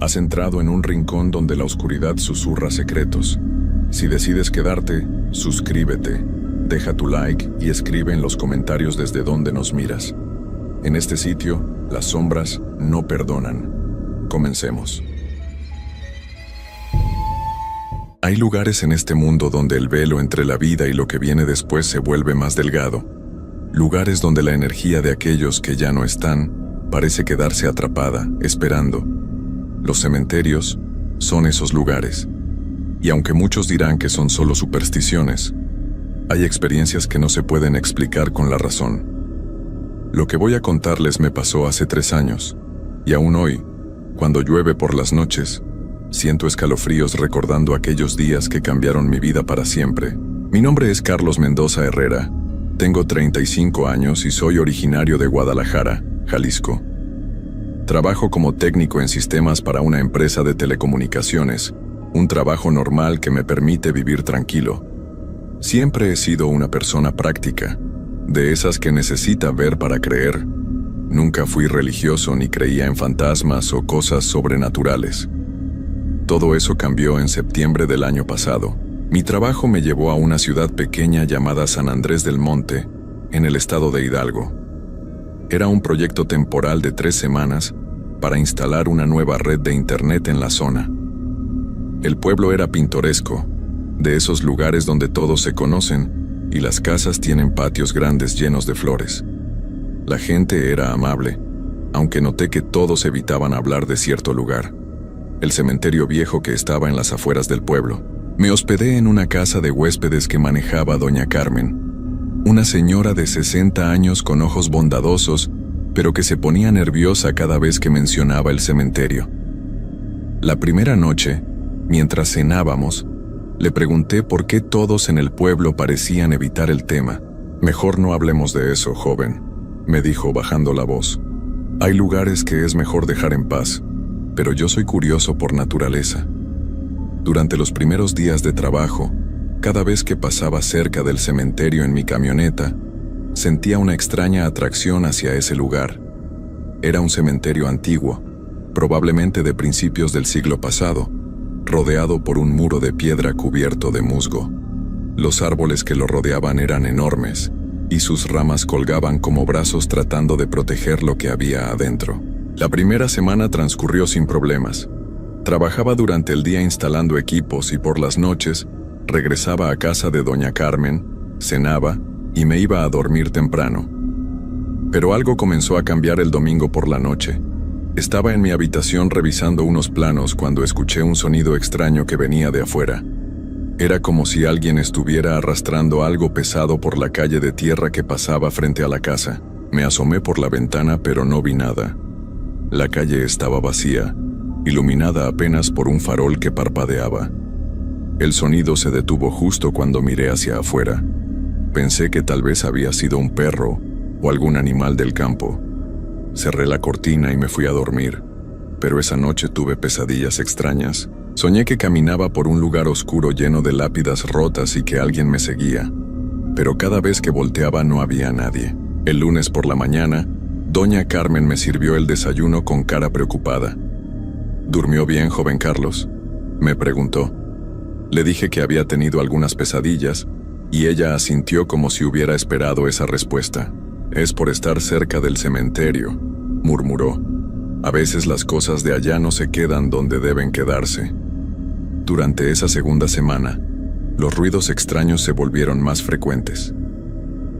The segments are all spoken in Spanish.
Has entrado en un rincón donde la oscuridad susurra secretos. Si decides quedarte, suscríbete, deja tu like y escribe en los comentarios desde dónde nos miras. En este sitio, las sombras no perdonan. Comencemos. Hay lugares en este mundo donde el velo entre la vida y lo que viene después se vuelve más delgado. Lugares donde la energía de aquellos que ya no están parece quedarse atrapada, esperando. Los cementerios son esos lugares. Y aunque muchos dirán que son solo supersticiones, hay experiencias que no se pueden explicar con la razón. Lo que voy a contarles me pasó hace 3 años, y aún hoy, cuando llueve por las noches, siento escalofríos recordando aquellos días que cambiaron mi vida para siempre. Mi nombre es Carlos Mendoza Herrera, tengo 35 años y soy originario de Guadalajara, Jalisco. Trabajo como técnico en sistemas para una empresa de telecomunicaciones, un trabajo normal que me permite vivir tranquilo. Siempre he sido una persona práctica, de esas que necesita ver para creer. Nunca fui religioso ni creía en fantasmas o cosas sobrenaturales. Todo eso cambió en septiembre del año pasado. Mi trabajo me llevó a una ciudad pequeña llamada San Andrés del Monte, en el estado de Hidalgo. Era un proyecto temporal de 3 semanas para instalar una nueva red de internet en la zona. El pueblo era pintoresco, de esos lugares donde todos se conocen y las casas tienen patios grandes llenos de flores. La gente era amable, aunque noté que todos evitaban hablar de cierto lugar, el cementerio viejo que estaba en las afueras del pueblo. Me hospedé en una casa de huéspedes que manejaba doña Carmen, una señora de 60 años con ojos bondadosos, pero que se ponía nerviosa cada vez que mencionaba el cementerio. La primera noche, mientras cenábamos, le pregunté por qué todos en el pueblo parecían evitar el tema. «Mejor no hablemos de eso, joven», me dijo bajando la voz. «Hay lugares que es mejor dejar en paz, pero yo soy curioso por naturaleza». Durante los primeros días de trabajo, cada vez que pasaba cerca del cementerio en mi camioneta, sentía una extraña atracción hacia ese lugar. Era un cementerio antiguo, probablemente de principios del siglo pasado, rodeado por un muro de piedra cubierto de musgo. Los árboles que lo rodeaban eran enormes, y sus ramas colgaban como brazos tratando de proteger lo que había adentro. La primera semana transcurrió sin problemas. Trabajaba durante el día instalando equipos y por las noches regresaba a casa de doña Carmen, cenaba y me iba a dormir temprano. Pero algo comenzó a cambiar el domingo por la noche. Estaba en mi habitación revisando unos planos cuando escuché un sonido extraño que venía de afuera. Era como si alguien estuviera arrastrando algo pesado por la calle de tierra que pasaba frente a la casa. Me asomé por la ventana pero no vi nada. La calle estaba vacía, iluminada apenas por un farol que parpadeaba. El sonido se detuvo justo cuando miré hacia afuera. Pensé que tal vez había sido un perro o algún animal del campo. Cerré la cortina y me fui a dormir, pero esa noche tuve pesadillas extrañas. Soñé que caminaba por un lugar oscuro lleno de lápidas rotas y que alguien me seguía, pero cada vez que volteaba no había nadie. El lunes por la mañana, doña Carmen me sirvió el desayuno con cara preocupada. «¿Durmió bien, joven Carlos?», me preguntó. Le dije que había tenido algunas pesadillas, y ella asintió como si hubiera esperado esa respuesta. «Es por estar cerca del cementerio», murmuró. «A veces las cosas de allá no se quedan donde deben quedarse». Durante esa segunda semana, los ruidos extraños se volvieron más frecuentes.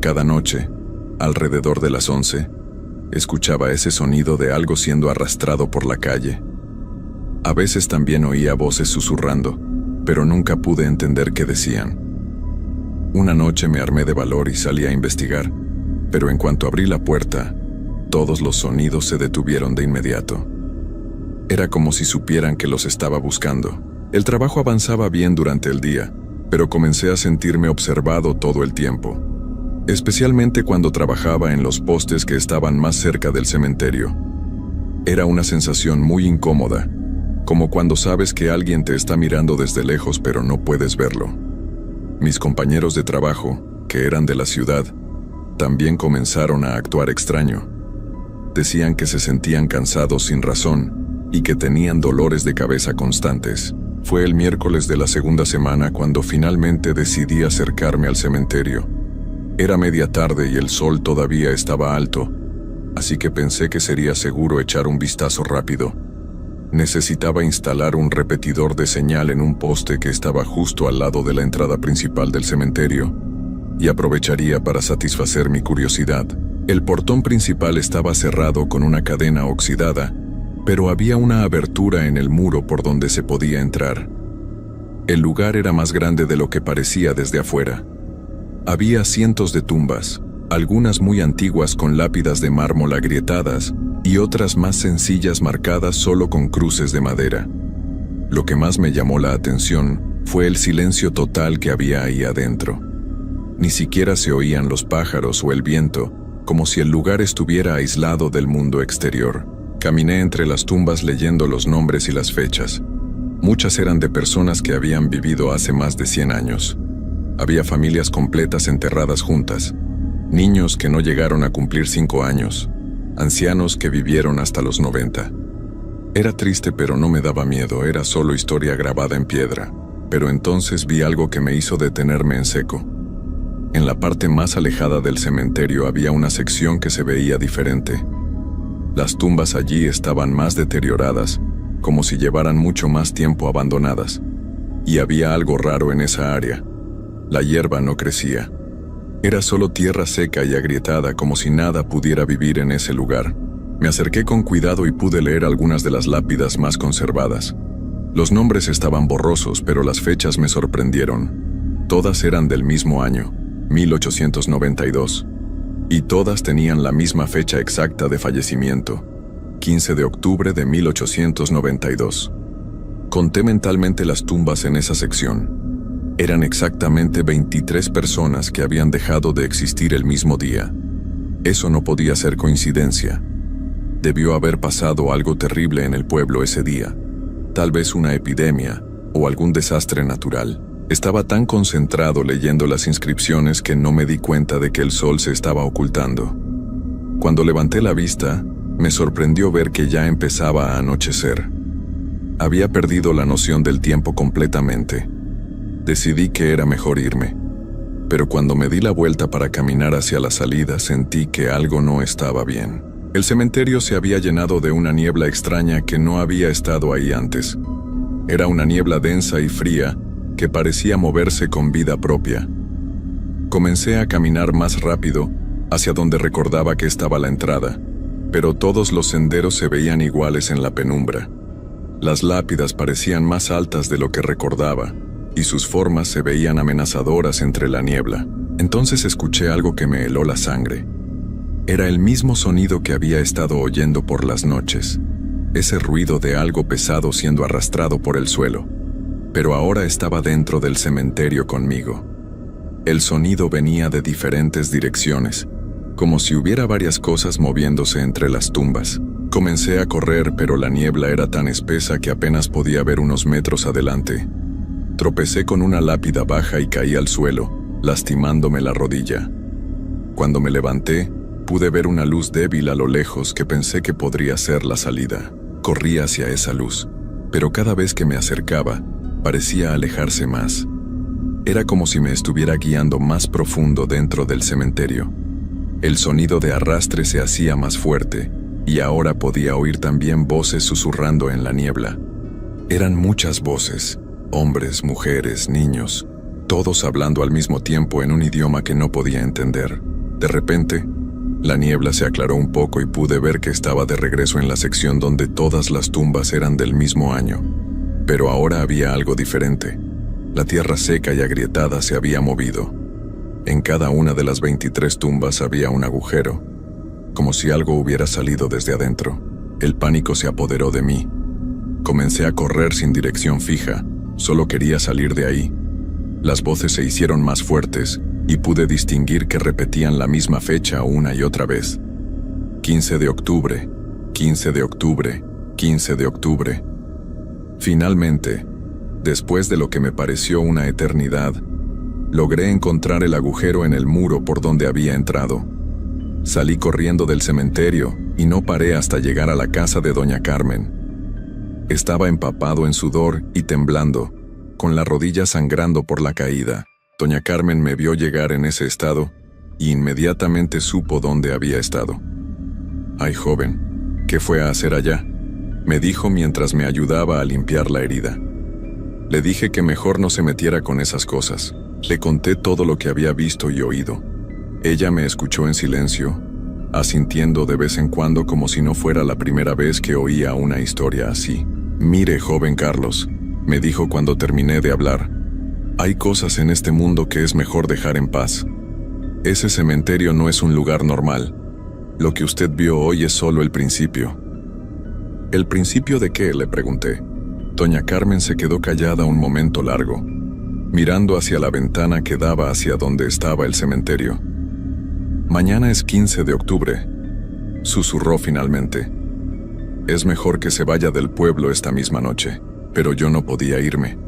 Cada noche, alrededor de las 11, escuchaba ese sonido de algo siendo arrastrado por la calle. A veces también oía voces susurrando, pero nunca pude entender qué decían. Una noche me armé de valor y salí a investigar, pero en cuanto abrí la puerta, todos los sonidos se detuvieron de inmediato. Era como si supieran que los estaba buscando. El trabajo avanzaba bien durante el día, pero comencé a sentirme observado todo el tiempo, especialmente cuando trabajaba en los postes que estaban más cerca del cementerio. Era una sensación muy incómoda, como cuando sabes que alguien te está mirando desde lejos pero no puedes verlo. Mis compañeros de trabajo, que eran de la ciudad, también comenzaron a actuar extraño. Decían que se sentían cansados sin razón y que tenían dolores de cabeza constantes. Fue el miércoles de la segunda semana cuando finalmente decidí acercarme al cementerio. Era media tarde y el sol todavía estaba alto, así que pensé que sería seguro echar un vistazo rápido. Necesitaba instalar un repetidor de señal en un poste que estaba justo al lado de la entrada principal del cementerio, y aprovecharía para satisfacer mi curiosidad. El portón principal estaba cerrado con una cadena oxidada, pero había una abertura en el muro por donde se podía entrar. El lugar era más grande de lo que parecía desde afuera. Había cientos de tumbas, algunas muy antiguas con lápidas de mármol agrietadas y otras más sencillas marcadas solo con cruces de madera. Lo que más me llamó la atención fue el silencio total que había ahí adentro. Ni siquiera se oían los pájaros o el viento, como si el lugar estuviera aislado del mundo exterior. Caminé entre las tumbas leyendo los nombres y las fechas. Muchas eran de personas que habían vivido hace más de 100 años. Había familias completas enterradas juntas, niños que no llegaron a cumplir 5 años, ancianos que vivieron hasta los 90. Era triste, pero no me daba miedo, era solo historia grabada en piedra. Pero entonces vi algo que me hizo detenerme en seco. En la parte más alejada del cementerio había una sección que se veía diferente. Las tumbas allí estaban más deterioradas, como si llevaran mucho más tiempo abandonadas. Y había algo raro en esa área. La hierba no crecía. Era solo tierra seca y agrietada, como si nada pudiera vivir en ese lugar. Me acerqué con cuidado y pude leer algunas de las lápidas más conservadas. Los nombres estaban borrosos, pero las fechas me sorprendieron. Todas eran del mismo año, 1892. Y todas tenían la misma fecha exacta de fallecimiento, 15 de octubre de 1892. Conté mentalmente las tumbas en esa sección. Eran exactamente 23 personas que habían dejado de existir el mismo día. Eso no podía ser coincidencia. Debió haber pasado algo terrible en el pueblo ese día. Tal vez una epidemia o algún desastre natural. Estaba tan concentrado leyendo las inscripciones que no me di cuenta de que el sol se estaba ocultando. Cuando levanté la vista, me sorprendió ver que ya empezaba a anochecer. Había perdido la noción del tiempo completamente. Decidí que era mejor irme, pero cuando me di la vuelta para caminar hacia la salida sentí que algo no estaba bien. El cementerio se había llenado de una niebla extraña que no había estado ahí antes. Era una niebla densa y fría que parecía moverse con vida propia. Comencé a caminar más rápido hacia donde recordaba que estaba la entrada, pero todos los senderos se veían iguales en la penumbra. Las lápidas parecían más altas de lo que recordaba, y sus formas se veían amenazadoras entre la niebla. Entonces escuché algo que me heló la sangre. Era el mismo sonido que había estado oyendo por las noches, ese ruido de algo pesado siendo arrastrado por el suelo. Pero ahora estaba dentro del cementerio conmigo. El sonido venía de diferentes direcciones, como si hubiera varias cosas moviéndose entre las tumbas. Comencé a correr, pero la niebla era tan espesa que apenas podía ver unos metros adelante. Tropecé con una lápida baja y caí al suelo, lastimándome la rodilla. Cuando me levanté, pude ver una luz débil a lo lejos que pensé que podría ser la salida. Corrí hacia esa luz, pero cada vez que me acercaba, parecía alejarse más. Era como si me estuviera guiando más profundo dentro del cementerio. El sonido de arrastre se hacía más fuerte, y ahora podía oír también voces susurrando en la niebla. Eran muchas voces. Hombres, mujeres, niños, todos hablando al mismo tiempo en un idioma que no podía entender. De repente, la niebla se aclaró un poco y pude ver que estaba de regreso en la sección donde todas las tumbas eran del mismo año. Pero ahora había algo diferente. La tierra seca y agrietada se había movido. En cada una de las 23 tumbas había un agujero, como si algo hubiera salido desde adentro. El pánico se apoderó de mí. Comencé a correr sin dirección fija. Solo quería salir de ahí. Las voces se hicieron más fuertes y pude distinguir que repetían la misma fecha una y otra vez. 15 de octubre, 15 de octubre, 15 de octubre. Finalmente, después de lo que me pareció una eternidad, logré encontrar el agujero en el muro por donde había entrado. Salí corriendo del cementerio y no paré hasta llegar a la casa de doña Carmen. Estaba empapado en sudor y temblando, con la rodilla sangrando por la caída. Doña Carmen me vio llegar en ese estado y inmediatamente supo dónde había estado. «Ay, joven, ¿qué fue a hacer allá?», me dijo mientras me ayudaba a limpiar la herida. Le dije que mejor no se metiera con esas cosas. Le conté todo lo que había visto y oído. Ella me escuchó en silencio, asintiendo de vez en cuando como si no fuera la primera vez que oía una historia así. «Mire, joven Carlos», me dijo cuando terminé de hablar, «hay cosas en este mundo que es mejor dejar en paz. Ese cementerio no es un lugar normal. Lo que usted vio hoy es solo el principio». «¿El principio de qué?», le pregunté. Doña Carmen se quedó callada un momento largo, mirando hacia la ventana que daba hacia donde estaba el cementerio. «Mañana es 15 de octubre», susurró finalmente. «Es mejor que se vaya del pueblo esta misma noche». Pero yo no podía irme.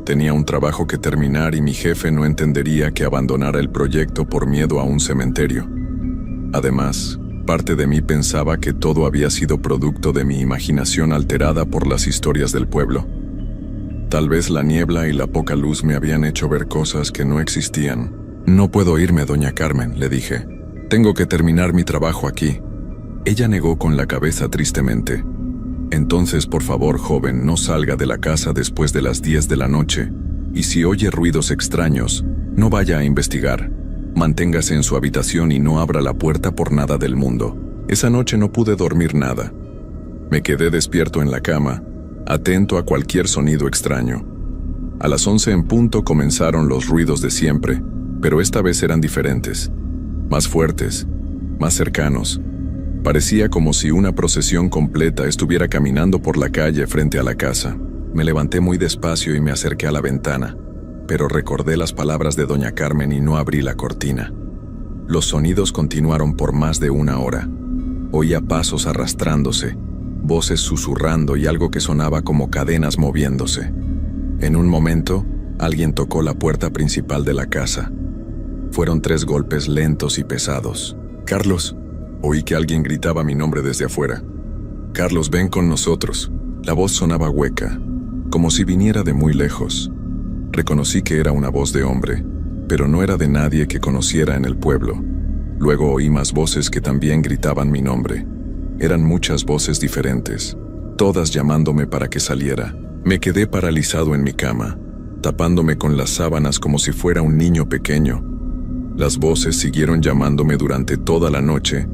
Tenía un trabajo que terminar y mi jefe no entendería que abandonara el proyecto por miedo a un cementerio. Además, parte de mí pensaba que todo había sido producto de mi imaginación alterada por las historias del pueblo. Tal vez la niebla y la poca luz me habían hecho ver cosas que no existían. «No puedo irme, doña Carmen», le dije. «Tengo que terminar mi trabajo aquí». Ella negó con la cabeza tristemente. «Entonces, por favor, joven, no salga de la casa después de las 10 de la noche, y si oye ruidos extraños, no vaya a investigar. Manténgase en su habitación y no abra la puerta por nada del mundo». Esa noche no pude dormir nada. Me quedé despierto en la cama, atento a cualquier sonido extraño. A las 11 en punto comenzaron los ruidos de siempre, pero esta vez eran diferentes, más fuertes, más cercanos. Parecía como si una procesión completa estuviera caminando por la calle frente a la casa. Me levanté muy despacio y me acerqué a la ventana, pero recordé las palabras de doña Carmen y no abrí la cortina. Los sonidos continuaron por más de una hora. Oía pasos arrastrándose, voces susurrando y algo que sonaba como cadenas moviéndose. En un momento, alguien tocó la puerta principal de la casa. Fueron 3 golpes lentos y pesados. «Carlos», oí que alguien gritaba mi nombre desde afuera. «Carlos, ven con nosotros». La voz sonaba hueca, como si viniera de muy lejos. Reconocí que era una voz de hombre, pero no era de nadie que conociera en el pueblo. Luego oí más voces que también gritaban mi nombre. Eran muchas voces diferentes, todas llamándome para que saliera. Me quedé paralizado en mi cama, tapándome con las sábanas como si fuera un niño pequeño. Las voces siguieron llamándome durante toda la noche,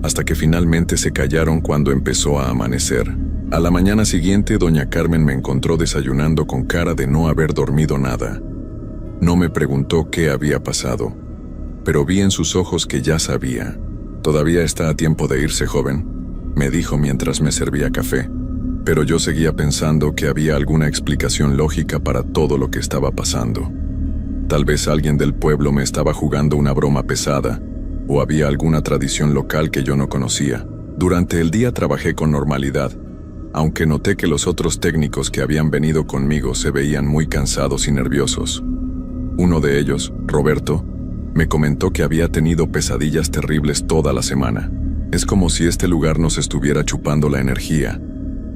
hasta que finalmente se callaron cuando empezó a amanecer. A la mañana siguiente, doña Carmen me encontró desayunando con cara de no haber dormido nada. No me preguntó qué había pasado, pero vi en sus ojos que ya sabía. «Todavía está a tiempo de irse, joven», me dijo mientras me servía café. Pero yo seguía pensando que había alguna explicación lógica para todo lo que estaba pasando. Tal vez alguien del pueblo me estaba jugando una broma pesada, o había alguna tradición local que yo no conocía. Durante el día trabajé con normalidad, aunque noté que los otros técnicos que habían venido conmigo se veían muy cansados y nerviosos. Uno de ellos, Roberto, me comentó que había tenido pesadillas terribles toda la semana. «Es como si este lugar nos estuviera chupando la energía»,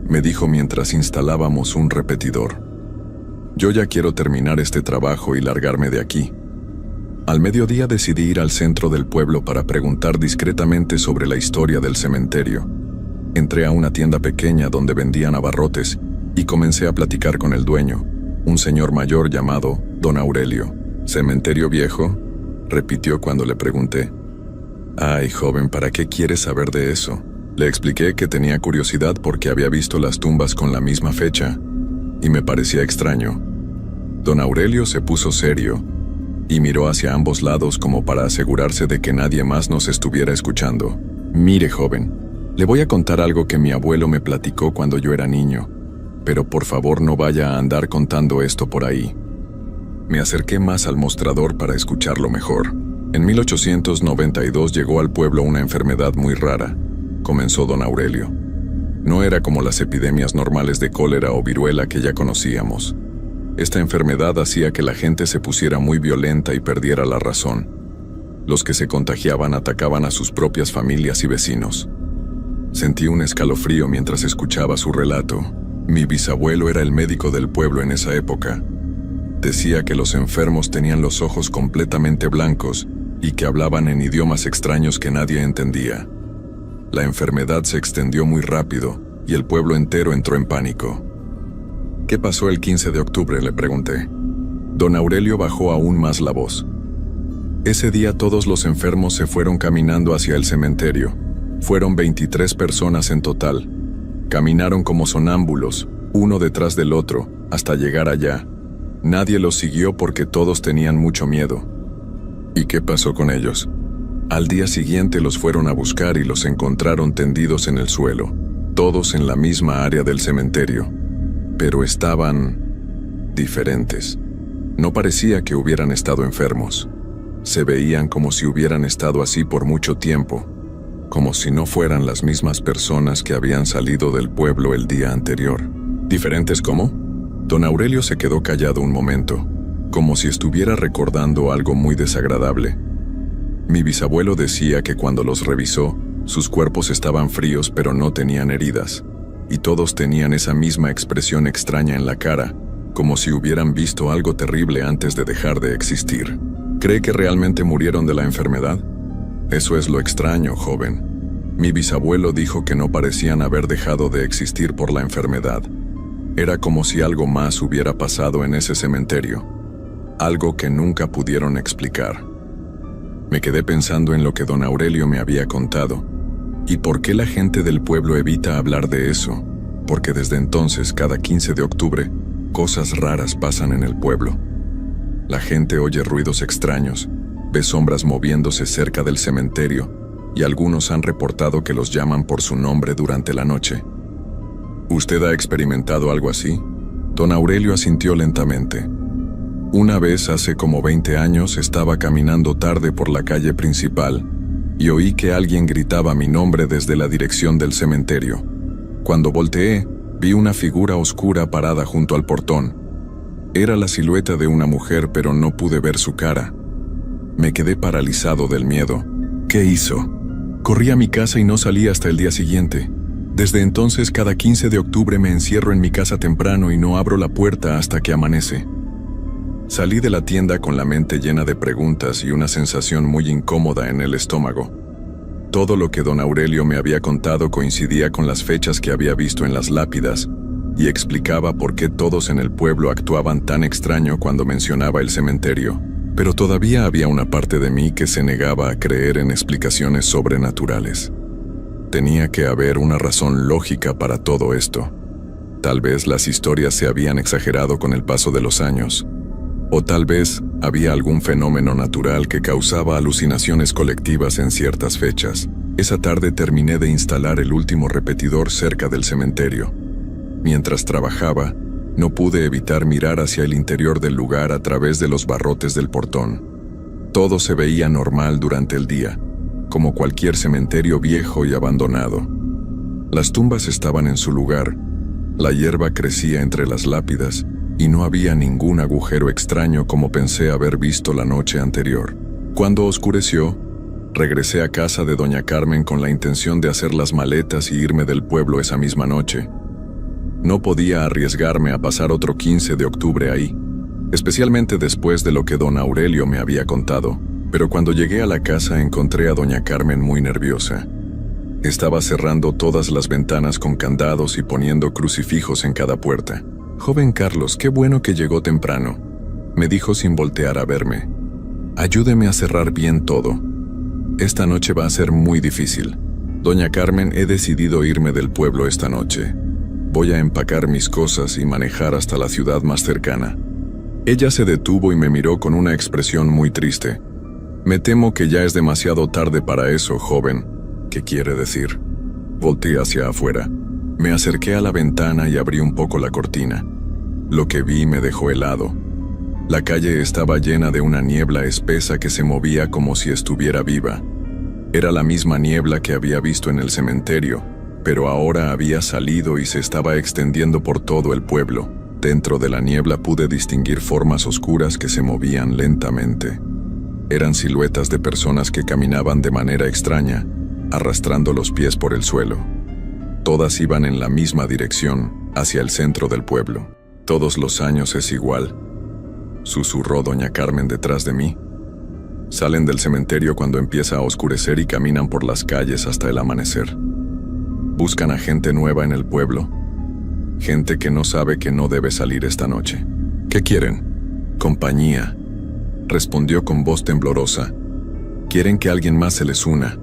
me dijo mientras instalábamos un repetidor. «Yo ya quiero terminar este trabajo y largarme de aquí». Al mediodía decidí ir al centro del pueblo para preguntar discretamente sobre la historia del cementerio. Entré a una tienda pequeña donde vendían abarrotes y comencé a platicar con el dueño, un señor mayor llamado Don Aurelio. «¿Cementerio viejo?», repitió cuando le pregunté. «Ay, joven, ¿para qué quieres saber de eso?». Le expliqué que tenía curiosidad porque había visto las tumbas con la misma fecha y me parecía extraño. Don Aurelio se puso serio y miró hacia ambos lados como para asegurarse de que nadie más nos estuviera escuchando. «Mire, joven, le voy a contar algo que mi abuelo me platicó cuando yo era niño, pero por favor no vaya a andar contando esto por ahí». Me acerqué más al mostrador para escucharlo mejor. «En 1892 llegó al pueblo una enfermedad muy rara», comenzó don Aurelio. «No era como las epidemias normales de cólera o viruela que ya conocíamos. Esta enfermedad hacía que la gente se pusiera muy violenta y perdiera la razón. Los que se contagiaban atacaban a sus propias familias y vecinos». Sentí un escalofrío mientras escuchaba su relato. Mi bisabuelo era el médico del pueblo en esa época. Decía que los enfermos tenían los ojos completamente blancos y que hablaban en idiomas extraños que nadie entendía. La enfermedad se extendió muy rápido y el pueblo entero entró en pánico. ¿Qué pasó el 15 de octubre?, le pregunté. Don Aurelio bajó aún más la voz. Ese día todos los enfermos se fueron caminando hacia el cementerio. Fueron 23 personas en total. Caminaron como sonámbulos, uno detrás del otro, hasta llegar allá. Nadie los siguió porque todos tenían mucho miedo. ¿Y qué pasó con ellos? Al día siguiente los fueron a buscar y los encontraron tendidos en el suelo, todos en la misma área del cementerio. Pero estaban diferentes. No parecía que hubieran estado enfermos. Se veían como si hubieran estado así por mucho tiempo, como si no fueran las mismas personas que habían salido del pueblo el día anterior. ¿Diferentes cómo? Don Aurelio se quedó callado un momento, como si estuviera recordando algo muy desagradable. Mi bisabuelo decía que cuando los revisó, sus cuerpos estaban fríos pero no tenían heridas, y todos tenían esa misma expresión extraña en la cara, como si hubieran visto algo terrible antes de dejar de existir. ¿Cree que realmente murieron de la enfermedad? Eso es lo extraño, joven. Mi bisabuelo dijo que no parecían haber dejado de existir por la enfermedad. Era como si algo más hubiera pasado en ese cementerio, algo que nunca pudieron explicar. Me quedé pensando en lo que don Aurelio me había contado, y por qué la gente del pueblo evita hablar de eso, porque desde entonces, cada 15 de octubre, cosas raras pasan en el pueblo. La gente oye ruidos extraños, ve sombras moviéndose cerca del cementerio, y algunos han reportado que los llaman por su nombre durante la noche. ¿Usted ha experimentado algo así? Don Aurelio asintió lentamente. Una vez, hace como 20 años, estaba caminando tarde por la calle principal y oí que alguien gritaba mi nombre desde la dirección del cementerio. Cuando volteé, vi una figura oscura parada junto al portón. Era la silueta de una mujer, pero no pude ver su cara. Me quedé paralizado del miedo. ¿Qué hizo? Corrí a mi casa y no salí hasta el día siguiente. Desde entonces, cada 15 de octubre me encierro en mi casa temprano y no abro la puerta hasta que amanece. Salí de la tienda con la mente llena de preguntas y una sensación muy incómoda en el estómago. Todo lo que don Aurelio me había contado coincidía con las fechas que había visto en las lápidas y explicaba por qué todos en el pueblo actuaban tan extraño cuando mencionaba el cementerio. Pero todavía había una parte de mí que se negaba a creer en explicaciones sobrenaturales. Tenía que haber una razón lógica para todo esto. Tal vez las historias se habían exagerado con el paso de los años. O tal vez había algún fenómeno natural que causaba alucinaciones colectivas en ciertas fechas. Esa tarde terminé de instalar el último repetidor cerca del cementerio. Mientras trabajaba, no pude evitar mirar hacia el interior del lugar a través de los barrotes del portón. Todo se veía normal durante el día, como cualquier cementerio viejo y abandonado. Las tumbas estaban en su lugar, la hierba crecía entre las lápidas, y no había ningún agujero extraño como pensé haber visto la noche anterior. Cuando oscureció, regresé a casa de doña Carmen con la intención de hacer las maletas y irme del pueblo esa misma noche. No podía arriesgarme a pasar otro 15 de octubre ahí, especialmente después de lo que don Aurelio me había contado, pero cuando llegué a la casa encontré a doña Carmen muy nerviosa. Estaba cerrando todas las ventanas con candados y poniendo crucifijos en cada puerta. «Joven Carlos, qué bueno que llegó temprano», me dijo sin voltear a verme. «Ayúdeme a cerrar bien todo. Esta noche va a ser muy difícil. Doña Carmen, he decidido irme del pueblo esta noche. Voy a empacar mis cosas y manejar hasta la ciudad más cercana». Ella se detuvo y me miró con una expresión muy triste. «Me temo que ya es demasiado tarde para eso, joven». «¿Qué quiere decir?». Volteé hacia afuera. Me acerqué a la ventana y abrí un poco la cortina. Lo que vi me dejó helado. La calle estaba llena de una niebla espesa que se movía como si estuviera viva. Era la misma niebla que había visto en el cementerio, pero ahora había salido y se estaba extendiendo por todo el pueblo. Dentro de la niebla pude distinguir formas oscuras que se movían lentamente. Eran siluetas de personas que caminaban de manera extraña, arrastrando los pies por el suelo. Todas iban en la misma dirección, hacia el centro del pueblo. Todos los años es igual, susurró doña Carmen detrás de mí. Salen del cementerio cuando empieza a oscurecer y caminan por las calles hasta el amanecer. Buscan a gente nueva en el pueblo, gente que no sabe que no debe salir esta noche. ¿Qué quieren? Compañía, respondió con voz temblorosa. Quieren que alguien más se les una.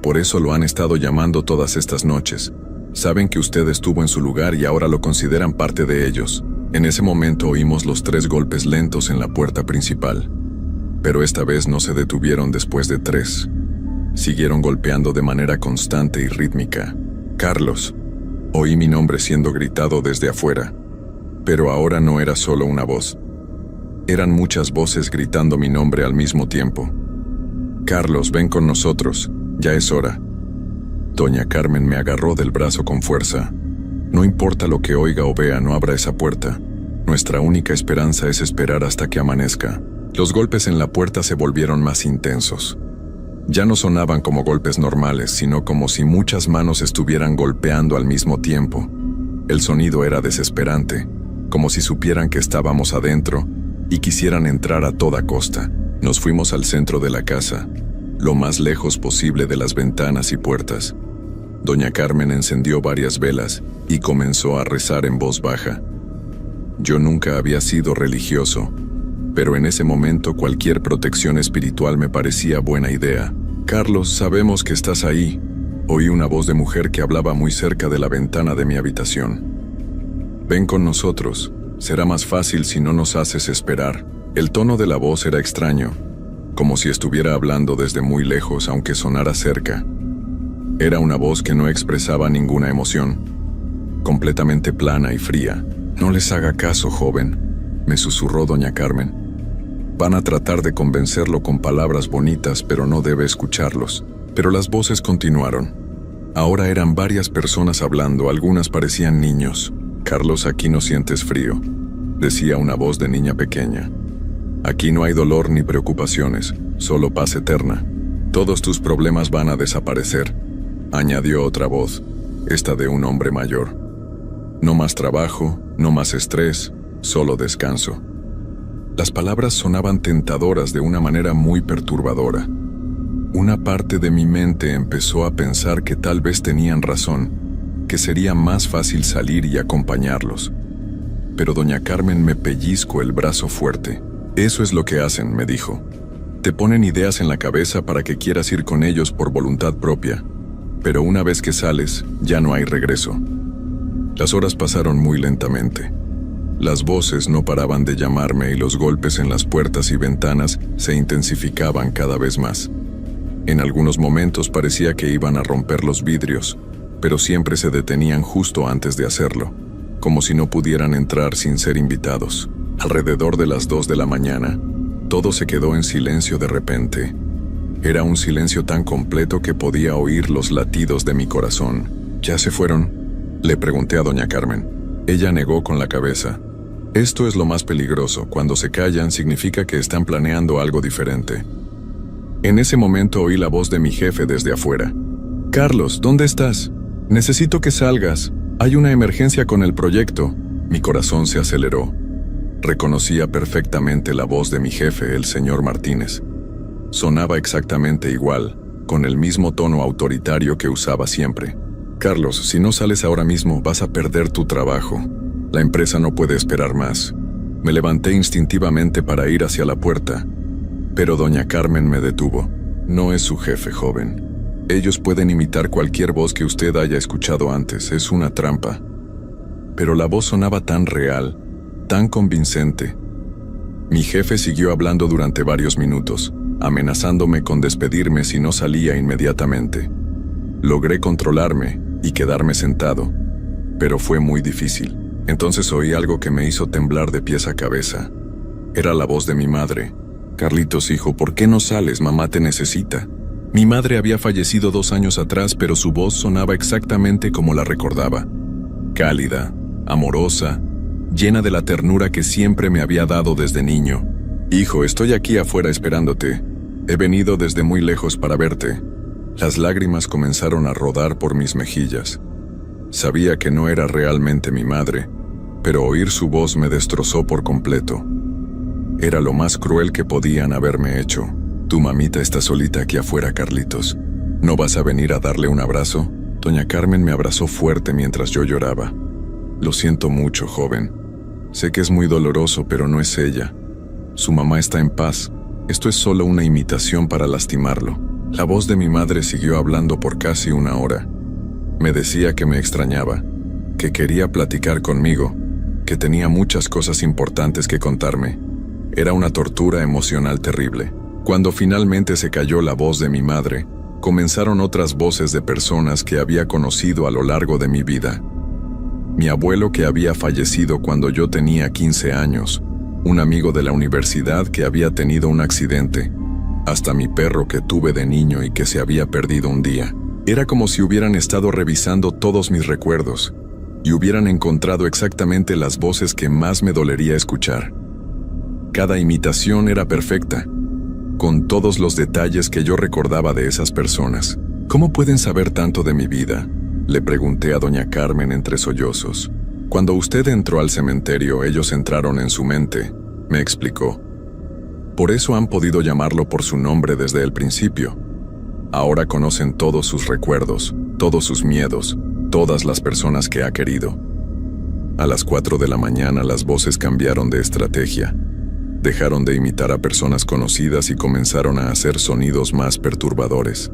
Por eso lo han estado llamando todas estas noches. Saben que usted estuvo en su lugar y ahora lo consideran parte de ellos. En ese momento oímos los 3 golpes lentos en la puerta principal. Pero esta vez no se detuvieron después de 3. Siguieron golpeando de manera constante y rítmica. Carlos. Oí mi nombre siendo gritado desde afuera. Pero ahora no era solo una voz. Eran muchas voces gritando mi nombre al mismo tiempo. Carlos, ven con nosotros. Ya es hora. Doña Carmen me agarró del brazo con fuerza. No importa lo que oiga o vea, no abra esa puerta. Nuestra única esperanza es esperar hasta que amanezca. Los golpes en la puerta se volvieron más intensos. Ya no sonaban como golpes normales, sino como si muchas manos estuvieran golpeando al mismo tiempo. El sonido era desesperante, como si supieran que estábamos adentro y quisieran entrar a toda costa. Nos fuimos al centro de la casa, lo más lejos posible de las ventanas y puertas. Doña Carmen encendió varias velas y comenzó a rezar en voz baja. Yo nunca había sido religioso, pero en ese momento cualquier protección espiritual me parecía buena idea. Carlos, sabemos que estás ahí. Oí una voz de mujer que hablaba muy cerca de la ventana de mi habitación. Ven con nosotros. Será más fácil si no nos haces esperar. El tono de la voz era extraño, como si estuviera hablando desde muy lejos aunque sonara cerca. Era una voz que no expresaba ninguna emoción, completamente plana y fría. No les haga caso, joven, me susurró doña Carmen. Van a tratar de convencerlo con palabras bonitas, pero no debe escucharlos. Pero las voces continuaron. Ahora eran varias personas hablando, algunas parecían niños. Carlos, aquí no sientes frío, decía una voz de niña pequeña. Aquí no hay dolor ni preocupaciones, solo paz eterna. Todos tus problemas van a desaparecer, añadió otra voz, esta de un hombre mayor. No más trabajo, no más estrés, solo descanso. Las palabras sonaban tentadoras de una manera muy perturbadora. Una parte de mi mente empezó a pensar que tal vez tenían razón, que sería más fácil salir y acompañarlos. Pero doña Carmen me pellizcó el brazo fuerte. Eso es lo que hacen, me dijo. Te ponen ideas en la cabeza para que quieras ir con ellos por voluntad propia, pero una vez que sales, ya no hay regreso. Las horas pasaron muy lentamente. Las voces no paraban de llamarme y los golpes en las puertas y ventanas se intensificaban cada vez más. En algunos momentos parecía que iban a romper los vidrios, pero siempre se detenían justo antes de hacerlo, como si no pudieran entrar sin ser invitados. Alrededor de las 2 de la mañana, todo se quedó en silencio de repente. Era un silencio tan completo que podía oír los latidos de mi corazón. ¿Ya se fueron?, le pregunté a doña Carmen. Ella negó con la cabeza. Esto es lo más peligroso. Cuando se callan significa que están planeando algo diferente. En ese momento oí la voz de mi jefe desde afuera. Carlos, ¿dónde estás? Necesito que salgas. Hay una emergencia con el proyecto. Mi corazón se aceleró. Reconocía perfectamente la voz de mi jefe, el señor Martínez. Sonaba exactamente igual, con el mismo tono autoritario que usaba siempre. Carlos, si no sales ahora mismo, vas a perder tu trabajo. La empresa no puede esperar más. Me levanté instintivamente para ir hacia la puerta, pero doña Carmen me detuvo. No es su jefe, joven. Ellos pueden imitar cualquier voz que usted haya escuchado antes, es una trampa. Pero la voz sonaba tan real, tan convincente. Mi jefe siguió hablando durante varios minutos, amenazándome con despedirme si no salía inmediatamente. Logré controlarme y quedarme sentado, pero fue muy difícil. Entonces oí algo que me hizo temblar de pies a cabeza. Era la voz de mi madre. Carlitos, hijo, ¿por qué no sales? Mamá te necesita. Mi madre había fallecido 2 años atrás, pero su voz sonaba exactamente como la recordaba. Cálida, amorosa, llena de la ternura que siempre me había dado desde niño. Hijo, estoy aquí afuera esperándote. He venido desde muy lejos para verte. Las lágrimas comenzaron a rodar por mis mejillas. Sabía que no era realmente mi madre, pero oír su voz me destrozó por completo. Era lo más cruel que podían haberme hecho. Tu mamita está solita aquí afuera, Carlitos. ¿No vas a venir a darle un abrazo? Doña Carmen me abrazó fuerte mientras yo lloraba. Lo siento mucho, joven. Sé que es muy doloroso, pero no es ella. Su mamá está en paz. Esto es solo una imitación para lastimarlo. La voz de mi madre siguió hablando por casi una hora. Me decía que me extrañaba, que quería platicar conmigo, que tenía muchas cosas importantes que contarme. Era una tortura emocional terrible. Cuando finalmente se calló la voz de mi madre, comenzaron otras voces de personas que había conocido a lo largo de mi vida. Mi abuelo, que había fallecido cuando yo tenía 15 años, un amigo de la universidad que había tenido un accidente, hasta mi perro que tuve de niño y que se había perdido un día. Era como si hubieran estado revisando todos mis recuerdos y hubieran encontrado exactamente las voces que más me dolería escuchar. Cada imitación era perfecta, con todos los detalles que yo recordaba de esas personas. ¿Cómo pueden saber tanto de mi vida?, le pregunté a doña Carmen entre sollozos. Cuando usted entró al cementerio, ellos entraron en su mente, me explicó. Por eso han podido llamarlo por su nombre desde el principio. Ahora conocen todos sus recuerdos, todos sus miedos, todas las personas que ha querido. A las 4 de la mañana las voces cambiaron de estrategia. Dejaron de imitar a personas conocidas y comenzaron a hacer sonidos más perturbadores.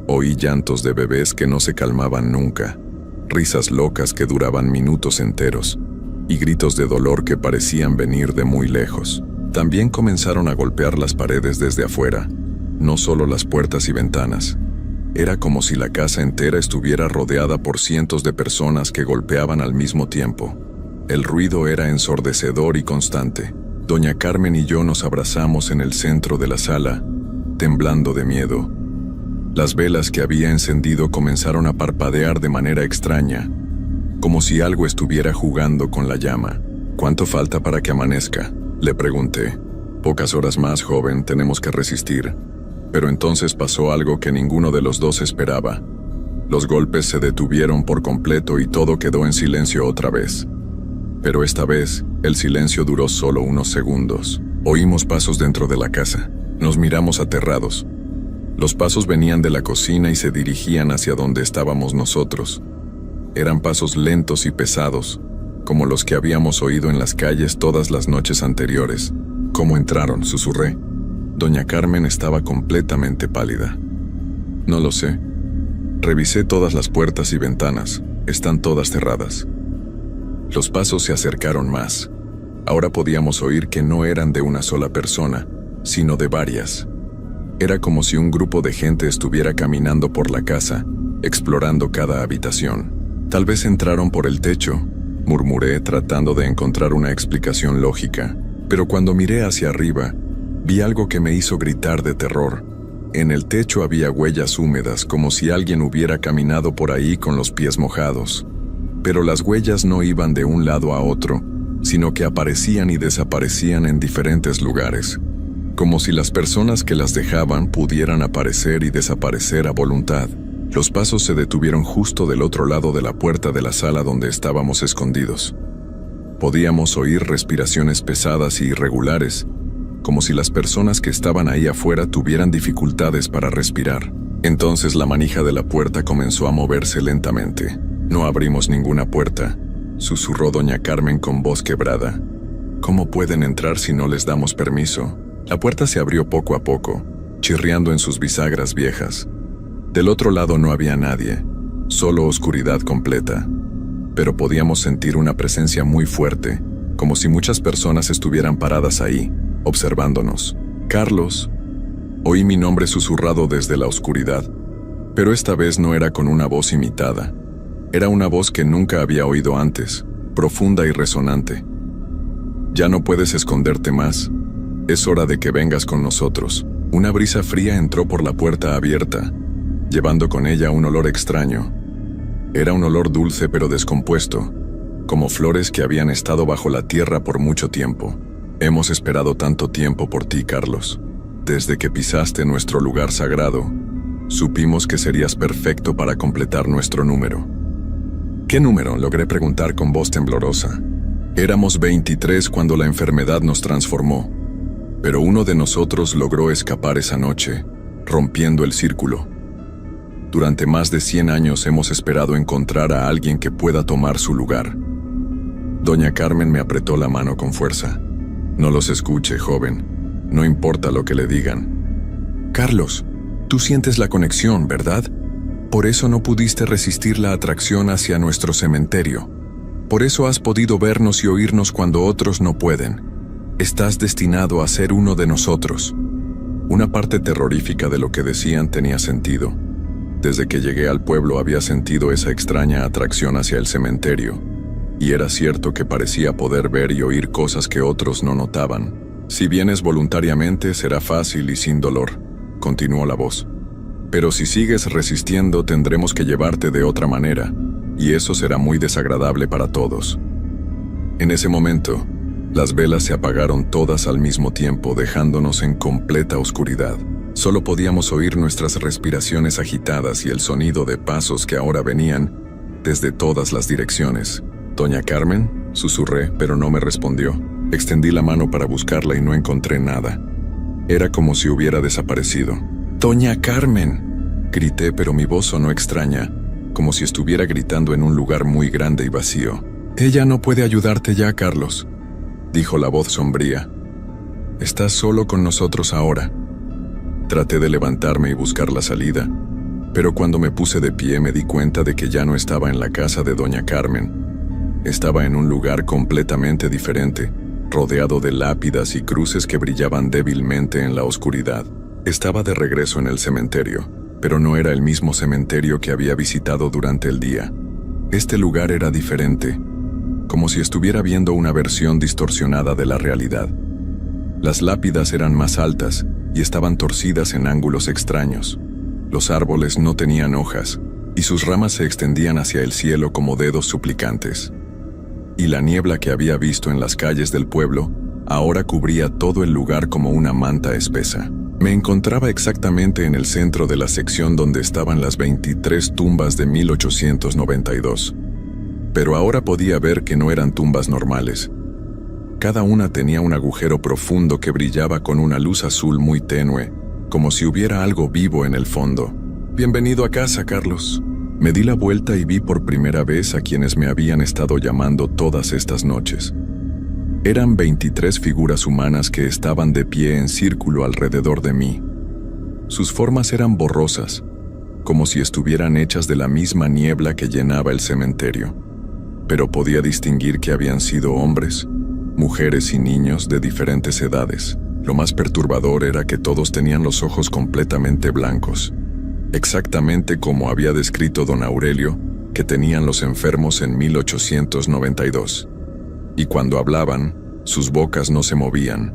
Oí llantos de bebés que no se calmaban nunca, risas locas que duraban minutos enteros, y gritos de dolor que parecían venir de muy lejos. También comenzaron a golpear las paredes desde afuera, no solo las puertas y ventanas. Era como si la casa entera estuviera rodeada por cientos de personas que golpeaban al mismo tiempo. El ruido era ensordecedor y constante. Doña Carmen y yo nos abrazamos en el centro de la sala, temblando de miedo. Las velas que había encendido comenzaron a parpadear de manera extraña, como si algo estuviera jugando con la llama. ¿Cuánto falta para que amanezca?, le pregunté. Pocas horas más, joven, tenemos que resistir. Pero entonces pasó algo que ninguno de los dos esperaba. Los golpes se detuvieron por completo y todo quedó en silencio otra vez. Pero esta vez, el silencio duró solo unos segundos. Oímos pasos dentro de la casa. Nos miramos aterrados. Los pasos venían de la cocina y se dirigían hacia donde estábamos nosotros. Eran pasos lentos y pesados, como los que habíamos oído en las calles todas las noches anteriores. ¿Cómo entraron?, susurré. Doña Carmen estaba completamente pálida. No lo sé. Revisé todas las puertas y ventanas. Están todas cerradas. Los pasos se acercaron más. Ahora podíamos oír que no eran de una sola persona, sino de varias. Era como si un grupo de gente estuviera caminando por la casa, explorando cada habitación. Tal vez entraron por el techo, murmuré tratando de encontrar una explicación lógica, pero cuando miré hacia arriba, vi algo que me hizo gritar de terror. En el techo había huellas húmedas, como si alguien hubiera caminado por ahí con los pies mojados. Pero las huellas no iban de un lado a otro, sino que aparecían y desaparecían en diferentes lugares, como si las personas que las dejaban pudieran aparecer y desaparecer a voluntad. Los pasos se detuvieron justo del otro lado de la puerta de la sala donde estábamos escondidos. Podíamos oír respiraciones pesadas y irregulares, como si las personas que estaban ahí afuera tuvieran dificultades para respirar. Entonces la manija de la puerta comenzó a moverse lentamente. No abrimos ninguna puerta, susurró doña Carmen con voz quebrada. ¿Cómo pueden entrar si no les damos permiso? La puerta se abrió poco a poco, chirriando en sus bisagras viejas. Del otro lado no había nadie, solo oscuridad completa. Pero podíamos sentir una presencia muy fuerte, como si muchas personas estuvieran paradas ahí, observándonos. Carlos. Oí mi nombre susurrado desde la oscuridad, pero esta vez no era con una voz imitada. Era una voz que nunca había oído antes, profunda y resonante. Ya no puedes esconderte más. Es hora de que vengas con nosotros. Una brisa fría entró por la puerta abierta, llevando con ella un olor extraño. Era un olor dulce pero descompuesto, como flores que habían estado bajo la tierra por mucho tiempo. Hemos esperado tanto tiempo por ti, Carlos. Desde que pisaste nuestro lugar sagrado, supimos que serías perfecto para completar nuestro número. ¿Qué número?, logré preguntar con voz temblorosa. Éramos 23 cuando la enfermedad nos transformó, pero uno de nosotros logró escapar esa noche, rompiendo el círculo. Durante más de 100 años hemos esperado encontrar a alguien que pueda tomar su lugar. Doña Carmen me apretó la mano con fuerza. No los escuche, joven. No importa lo que le digan. Carlos, tú sientes la conexión, ¿verdad? Por eso no pudiste resistir la atracción hacia nuestro cementerio. Por eso has podido vernos y oírnos cuando otros no pueden. Estás destinado a ser uno de nosotros. Una parte terrorífica de lo que decían tenía sentido. Desde que llegué al pueblo había sentido esa extraña atracción hacia el cementerio, y era cierto que parecía poder ver y oír cosas que otros no notaban. Si vienes voluntariamente será fácil y sin dolor, continuó la voz. Pero si sigues resistiendo tendremos que llevarte de otra manera, y eso será muy desagradable para todos. En ese momento, las velas se apagaron todas al mismo tiempo, dejándonos en completa oscuridad. Solo podíamos oír nuestras respiraciones agitadas y el sonido de pasos que ahora venían desde todas las direcciones. «Doña Carmen», susurré, pero no me respondió. Extendí la mano para buscarla y no encontré nada. Era como si hubiera desaparecido. «¡Doña Carmen!», grité, pero mi voz sonó extraña, como si estuviera gritando en un lugar muy grande y vacío. «Ella no puede ayudarte ya, Carlos», dijo la voz sombría. «Estás solo con nosotros ahora». Traté de levantarme y buscar la salida, pero cuando me puse de pie me di cuenta de que ya no estaba en la casa de Doña Carmen. Estaba en un lugar completamente diferente, rodeado de lápidas y cruces que brillaban débilmente en la oscuridad. Estaba de regreso en el cementerio, pero no era el mismo cementerio que había visitado durante el día. Este lugar era diferente, como si estuviera viendo una versión distorsionada de la realidad. Las lápidas eran más altas y estaban torcidas en ángulos extraños. Los árboles no tenían hojas, y sus ramas se extendían hacia el cielo como dedos suplicantes. Y la niebla que había visto en las calles del pueblo ahora cubría todo el lugar como una manta espesa. Me encontraba exactamente en el centro de la sección donde estaban las 23 tumbas de 1892. Pero ahora podía ver que no eran tumbas normales. Cada una tenía un agujero profundo que brillaba con una luz azul muy tenue, como si hubiera algo vivo en el fondo. «Bienvenido a casa, Carlos». Me di la vuelta y vi por primera vez a quienes me habían estado llamando todas estas noches. Eran 23 figuras humanas que estaban de pie en círculo alrededor de mí. Sus formas eran borrosas, como si estuvieran hechas de la misma niebla que llenaba el cementerio. Pero podía distinguir que habían sido hombres, mujeres y niños de diferentes edades. Lo más perturbador era que todos tenían los ojos completamente blancos, exactamente como había descrito don Aurelio que tenían los enfermos en 1892. Y cuando hablaban, sus bocas no se movían,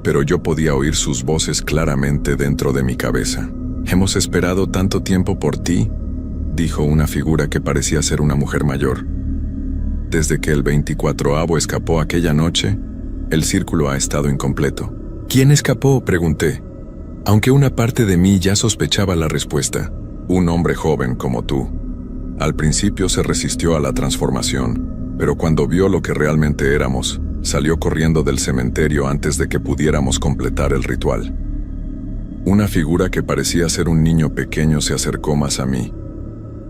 pero yo podía oír sus voces claramente dentro de mi cabeza. «Hemos esperado tanto tiempo por ti», dijo una figura que parecía ser una mujer mayor. «Desde que el 24avo escapó aquella noche, el círculo ha estado incompleto». «¿Quién escapó?», pregunté, aunque una parte de mí ya sospechaba la respuesta. «Un hombre joven como tú. Al principio se resistió a la transformación, pero cuando vio lo que realmente éramos, salió corriendo del cementerio antes de que pudiéramos completar el ritual». Una figura que parecía ser un niño pequeño se acercó más a mí.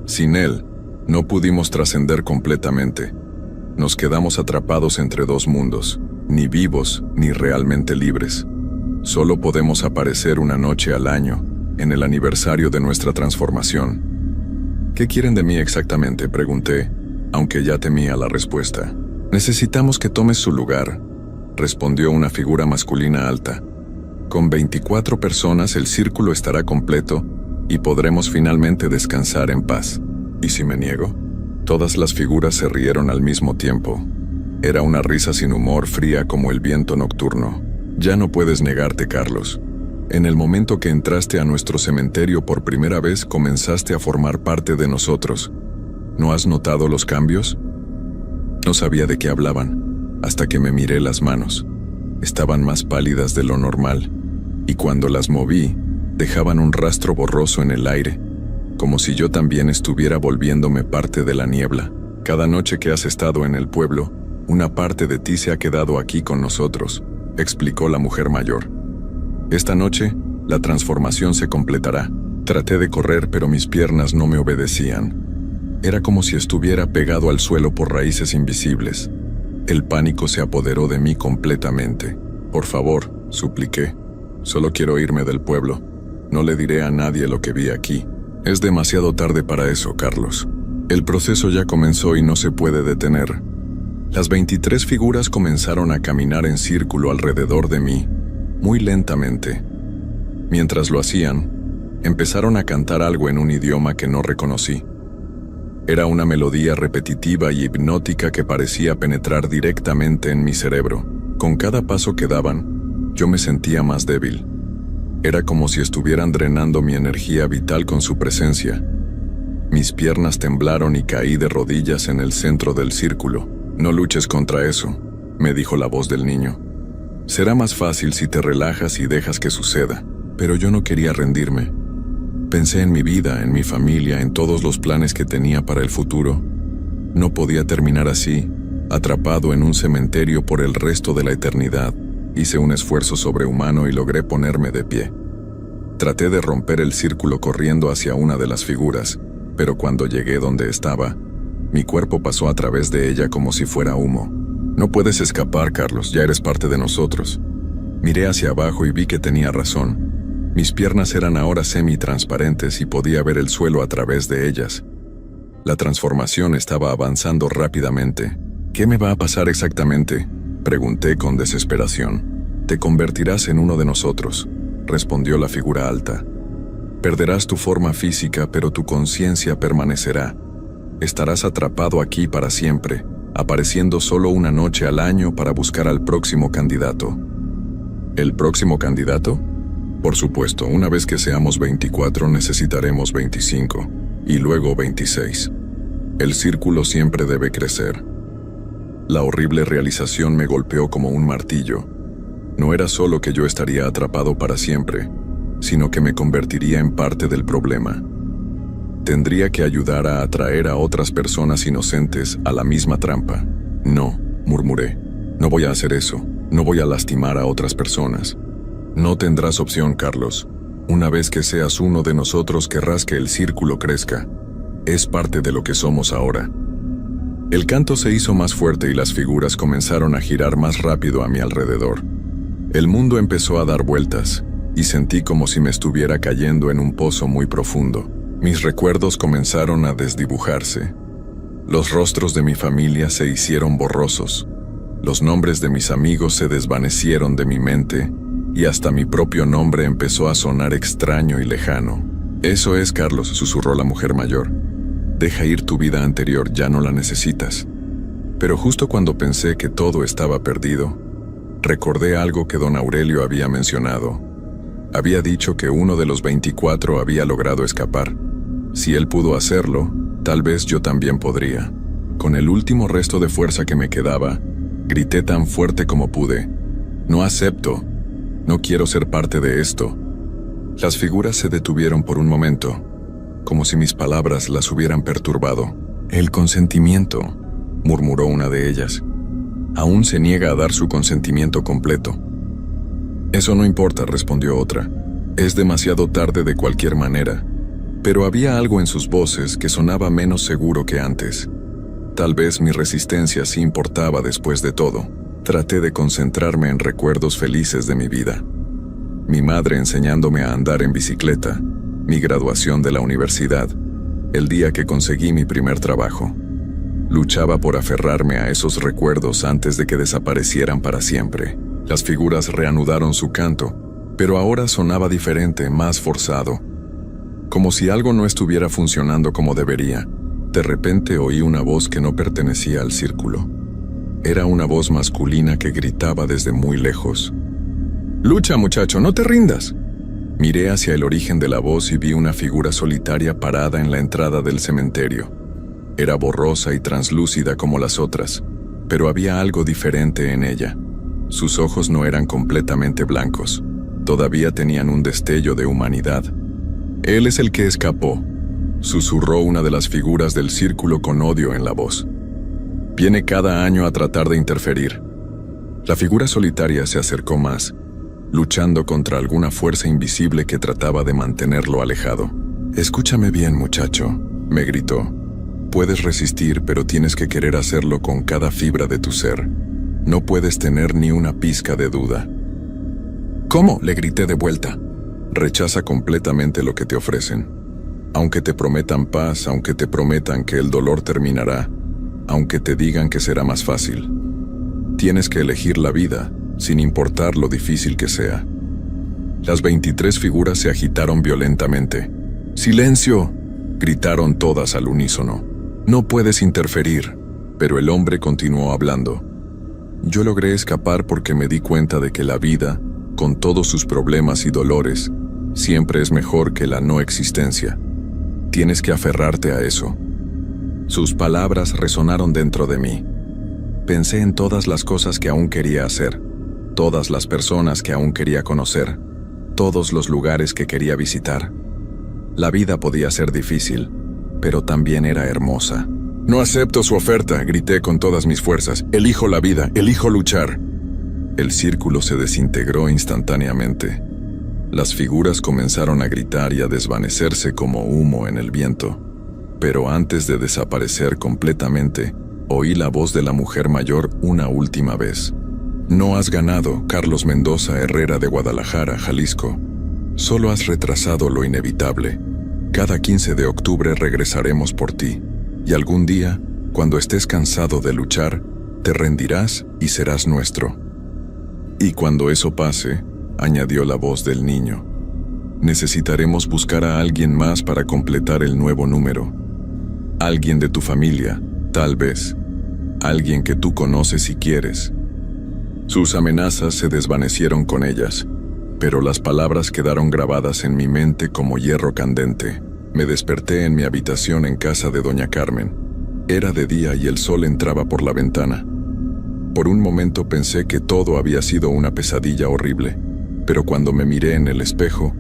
Sin él, no pudimos trascender completamente. Nos quedamos atrapados entre dos mundos, ni vivos ni realmente libres. Solo podemos aparecer una noche al año, en el aniversario de nuestra transformación. «¿Qué quieren de mí exactamente?», pregunté, aunque ya temía la respuesta. «Necesitamos que tomes su lugar», respondió una figura masculina alta. «Con 24 personas el círculo estará completo y podremos finalmente descansar en paz». «¿Y si me niego?». Todas las figuras se rieron al mismo tiempo. Era una risa sin humor, fría como el viento nocturno. «Ya no puedes negarte, Carlos. En el momento que entraste a nuestro cementerio por primera vez comenzaste a formar parte de nosotros. ¿No has notado los cambios?». No sabía de qué hablaban, hasta que me miré las manos. Estaban más pálidas de lo normal, y cuando las moví, dejaban un rastro borroso en el aire, como si yo también estuviera volviéndome parte de la niebla. Cada noche que has estado en el pueblo, una parte de ti se ha quedado aquí con nosotros, explicó la mujer mayor. Esta noche, la transformación se completará. Traté de correr, pero mis piernas no me obedecían. Era como si estuviera pegado al suelo por raíces invisibles. El pánico se apoderó de mí completamente. Por favor, supliqué. Solo quiero irme del pueblo. No le diré a nadie lo que vi aquí. Es demasiado tarde para eso, Carlos. El proceso ya comenzó y no se puede detener. Las 23 figuras comenzaron a caminar en círculo alrededor de mí, muy lentamente. Mientras lo hacían, empezaron a cantar algo en un idioma que no reconocí. Era una melodía repetitiva y hipnótica que parecía penetrar directamente en mi cerebro. Con cada paso que daban, yo me sentía más débil. Era como si estuvieran drenando mi energía vital con su presencia. Mis piernas temblaron y caí de rodillas en el centro del círculo. No luches contra eso, me dijo la voz del niño. Será más fácil si te relajas y dejas que suceda, pero yo no quería rendirme. Pensé en mi vida, en mi familia, en todos los planes que tenía para el futuro. No podía terminar así, atrapado en un cementerio por el resto de la eternidad. Hice un esfuerzo sobrehumano y logré ponerme de pie. Traté de romper el círculo corriendo hacia una de las figuras, pero cuando llegué donde estaba, mi cuerpo pasó a través de ella como si fuera humo. No puedes escapar, Carlos, ya eres parte de nosotros. Miré hacia abajo y vi que tenía razón. Mis piernas eran ahora semi-transparentes y podía ver el suelo a través de ellas. La transformación estaba avanzando rápidamente. ¿Qué me va a pasar exactamente?, pregunté con desesperación. Te convertirás en uno de nosotros, respondió la figura alta. Perderás tu forma física, pero tu conciencia permanecerá. Estarás atrapado aquí para siempre, apareciendo solo una noche al año para buscar al próximo candidato. ¿El próximo candidato? Por supuesto, una vez que seamos 24 necesitaremos 25, y luego 26. El círculo siempre debe crecer. La horrible realización me golpeó como un martillo. No era solo que yo estaría atrapado para siempre, sino que me convertiría en parte del problema. Tendría que ayudar a atraer a otras personas inocentes a la misma trampa. No, murmuré. No voy a hacer eso. No voy a lastimar a otras personas. No tendrás opción, Carlos. Una vez que seas uno de nosotros, querrás que el círculo crezca. Es parte de lo que somos ahora. El canto se hizo más fuerte y las figuras comenzaron a girar más rápido a mi alrededor. El mundo empezó a dar vueltas, y sentí como si me estuviera cayendo en un pozo muy profundo. Mis recuerdos comenzaron a desdibujarse. Los rostros de mi familia se hicieron borrosos. Los nombres de mis amigos se desvanecieron de mi mente, y hasta mi propio nombre empezó a sonar extraño y lejano. Eso es, Carlos, susurró la mujer mayor. Deja ir tu vida anterior, ya no la necesitas. Pero justo cuando pensé que todo estaba perdido, recordé algo que don Aurelio había mencionado. Había dicho que uno de los 24 había logrado escapar. Si él pudo hacerlo, tal vez yo también podría. Con el último resto de fuerza que me quedaba, grité tan fuerte como pude. No acepto. No quiero ser parte de esto. Las figuras se detuvieron por un momento, como si mis palabras las hubieran perturbado. El consentimiento, murmuró una de ellas. Aún se niega a dar su consentimiento completo. Eso no importa, respondió otra. Es demasiado tarde de cualquier manera. Pero había algo en sus voces que sonaba menos seguro que antes. Tal vez mi resistencia sí importaba después de todo. Traté de concentrarme en recuerdos felices de mi vida. Mi madre enseñándome a andar en bicicleta, mi graduación de la universidad, el día que conseguí mi primer trabajo. Luchaba por aferrarme a esos recuerdos antes de que desaparecieran para siempre. Las figuras reanudaron su canto, pero ahora sonaba diferente, más forzado. Como si algo no estuviera funcionando como debería. De repente oí una voz que no pertenecía al círculo. Era una voz masculina que gritaba desde muy lejos. «Lucha, muchacho, no te rindas». Miré hacia el origen de la voz y vi una figura solitaria parada en la entrada del cementerio. Era borrosa y translúcida como las otras, pero había algo diferente en ella. Sus ojos no eran completamente blancos. Todavía tenían un destello de humanidad. «Él es el que escapó», susurró una de las figuras del círculo con odio en la voz. Viene cada año a tratar de interferir. La figura solitaria se acercó más, luchando contra alguna fuerza invisible que trataba de mantenerlo alejado. «Escúchame bien, muchacho», me gritó. «Puedes resistir, pero tienes que querer hacerlo con cada fibra de tu ser. No puedes tener ni una pizca de duda». «¿Cómo?», le grité de vuelta. «Rechaza completamente lo que te ofrecen. Aunque te prometan paz, aunque te prometan que el dolor terminará, aunque te digan que será más fácil. Tienes que elegir la vida, sin importar lo difícil que sea». Las 23 figuras se agitaron violentamente. «¡Silencio!», gritaron todas al unísono. «No puedes interferir». Pero el hombre continuó hablando. «Yo logré escapar porque me di cuenta de que la vida, con todos sus problemas y dolores, siempre es mejor que la no existencia. Tienes que aferrarte a eso». Sus palabras resonaron dentro de mí. Pensé en todas las cosas que aún quería hacer, todas las personas que aún quería conocer, todos los lugares que quería visitar. La vida podía ser difícil, pero también era hermosa. «No acepto su oferta», grité con todas mis fuerzas. «Elijo la vida, elijo luchar». El círculo se desintegró instantáneamente. Las figuras comenzaron a gritar y a desvanecerse como humo en el viento. Pero antes de desaparecer completamente, oí la voz de la mujer mayor una última vez. «No has ganado, Carlos Mendoza Herrera de Guadalajara, Jalisco. Solo has retrasado lo inevitable. Cada 15 de octubre regresaremos por ti. Y algún día, cuando estés cansado de luchar, te rendirás y serás nuestro». Y cuando eso pase, añadió la voz del niño, necesitaremos buscar a alguien más para completar el nuevo número. Alguien de tu familia, tal vez. Alguien que tú conoces y quieres. Sus amenazas se desvanecieron con ellas, pero las palabras quedaron grabadas en mi mente como hierro candente. Me desperté en mi habitación en casa de doña Carmen. Era de día y el sol entraba por la ventana. Por un momento pensé que todo había sido una pesadilla horrible, pero cuando me miré en el espejo,